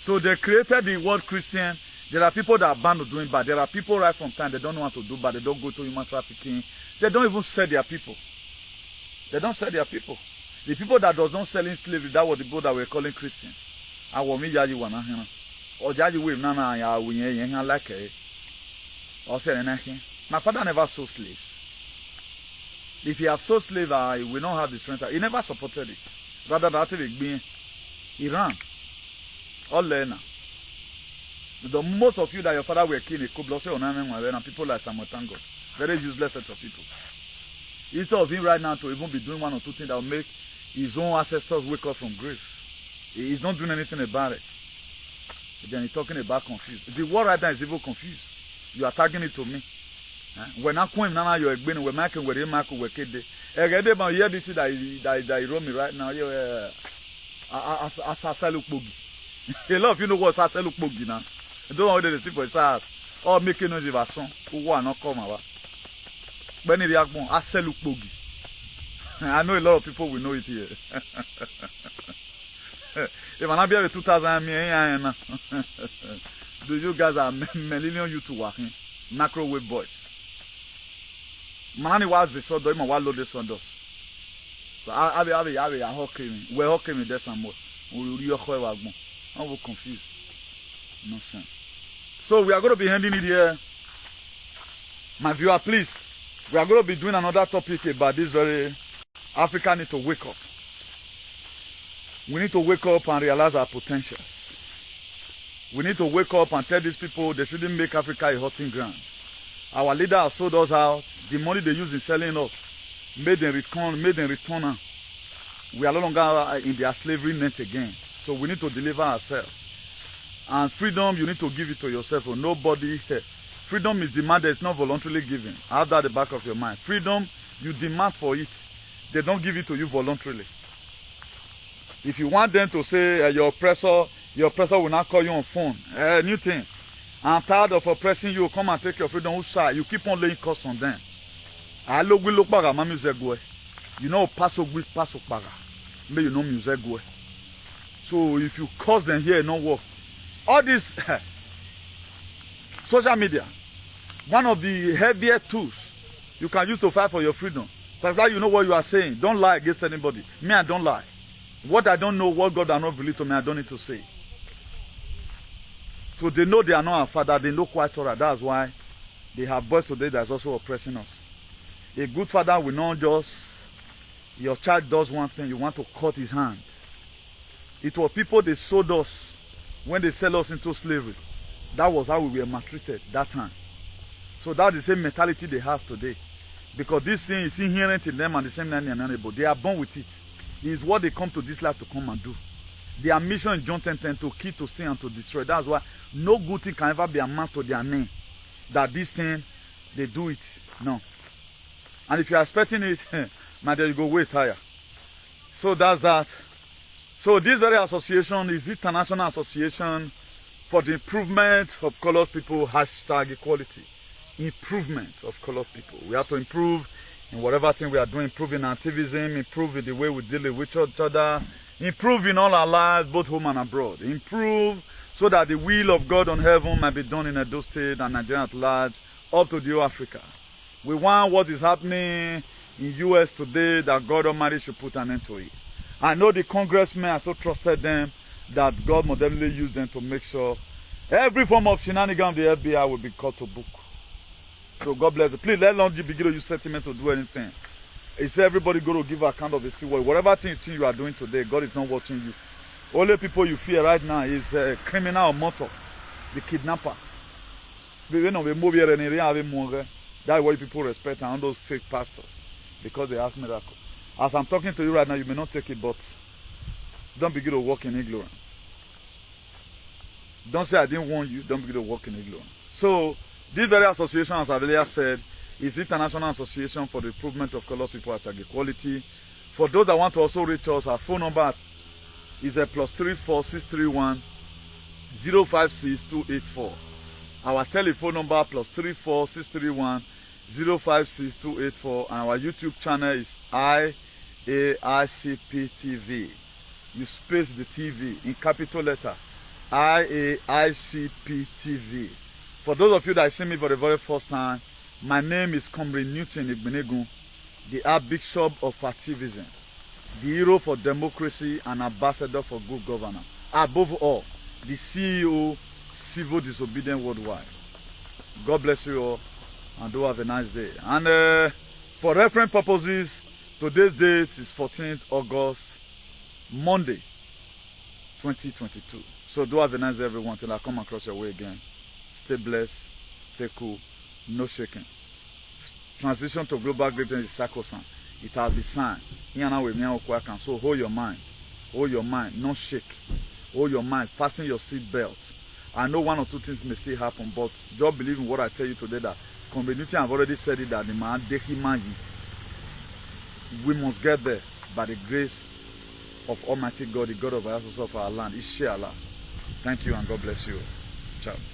So they created the word Christian. There are people that are bound to doing bad. There are people right from time they don't know what to do, but they don't go to human trafficking. They don't even sell their people. They don't sell their people. The people that does not sell in slavery, that was the people that were calling Christians. My father never sold slaves. If he have sold slaves, he will not have the strength. He never supported it. Rather than he ran. All learner. Most of you that your father were killed, and people like Samuel Tango, very useless set of people. Instead of him right now to even be doing one or two things that will make his own ancestors wake up from grave. He's not doing anything about it. Then he's talking about confused. The world right now is even confused. You are tagging it to me. When I come now, you're being we're making where you mark where kid. I hear this that he wrote me right now. Asaselu Bogi. A lot of you know what Asaselu Bogi now. I don't know whether they see for his ass. Or making no diversion. Who are not come about. When it is Asaselu Bogi. I know a lot of people will know it here. If I'm not here with 2000, do you guys are millennial YouTube working? Microwave boys. Manani was the so do him load this one does. So I hockey me. We're hockey me there some more. I'm confused. Nonsense. So we are going to be handing it here. My viewer, please. We are going to be doing another topic about this very Africa need to wake up. We need to wake up and realize our potentials. We need to wake up and tell these people they shouldn't make Africa a hunting ground. Our leaders have sold us out. The money they use in selling us, made them return. We are no longer in their slavery net again. So we need to deliver ourselves. And freedom, you need to give it to yourself or nobody. Freedom is demanded, it's not voluntarily given. Have that at the back of your mind. Freedom, you demand for it. They don't give it to you voluntarily. If you want them to say your oppressor will not call you on phone. New thing. I'm tired of oppressing you. Come and take your freedom. You keep on laying costs on them. You know, pass paga. May you know music. So if you cause them here, it not work. All this social media, one of the heaviest tools you can use to fight for your freedom. That's why you know what you are saying. Don't lie against anybody. Me, I don't lie. What I don't know, what God has not revealed to me, I don't need to say. So they know they are not our father. They know quite all right. That's why they have boys today that's also oppressing us. A good father will not just, your child does one thing, you want to cut his hand. It was people they sold us when they sell us into slavery. That was how we were maltreated that time. So that's the same mentality they have today. Because this thing is inherent in them and the same thing in anybody. They are born with it. It is what they come to this life to come and do. Their mission in John 10:10 to kill, to steal, and to destroy. That's why no good thing can ever be amount to their name. That this thing, they do it. No. And if you are expecting it, my dear, you go way higher. So that's that. So this very association is International Association for the Improvement of Colored People, #equality. Improvement of colored people. We have to improve in whatever thing we are doing, improve in activism, improve in the way we deal with each other, improve in all our lives, both home and abroad. Improve so that the will of God on heaven might be done in Edo State and Nigeria at large, up to the whole Africa. We want what is happening in US today, that God Almighty should put an end to it. I know the congressmen, I so trusted them that God will definitely use them to make sure every form of shenanigan of the FBI will be called to book. So God bless you. Please let not begin to use sentiment to do anything. It's everybody going to give account of his still work. Whatever thing you are doing today, God is not watching you. Only people you fear right now is criminal or mortal. the kidnapper. That's why people respect and those fake pastors, because they have miracles. As I'm talking to you right now, you may not take it, but don't begin to walk in ignorance. Don't say I didn't warn you, don't begin to walk in ignorance. So, this very association, as I've earlier said, is the International Association for the Improvement of Colored People at Equality. For those that want to also reach us, our phone number is a +34 631 056 284. Our telephone number +34 631 056 284, and our YouTube channel is IAICP TV. You space the TV in capital letter, IAICP TV. For those of you that see me for the very first time, my name is COMRADE Newton Igbeneghu, the Archbishop of Activism, the hero for democracy and ambassador for good governance. Above all, the CEO, Civil Disobedient Worldwide. God bless you all, and do have a nice day. And for reference purposes, today's date is 14th August, Monday, 2022. So do have a nice day, everyone, till I come across your way again. Stay blessed, stay cool, no shaking. Transition to global greatness is sacrosanct. It has been signed. So hold your mind, don't shake. Hold your mind, fasten your seat belt. I know one or two things may still happen, but just believe in what I tell you today, that community have already said it, that the man, we must get there by the grace of Almighty God, the God of our land. Inshallah. Thank you and God bless you. Ciao.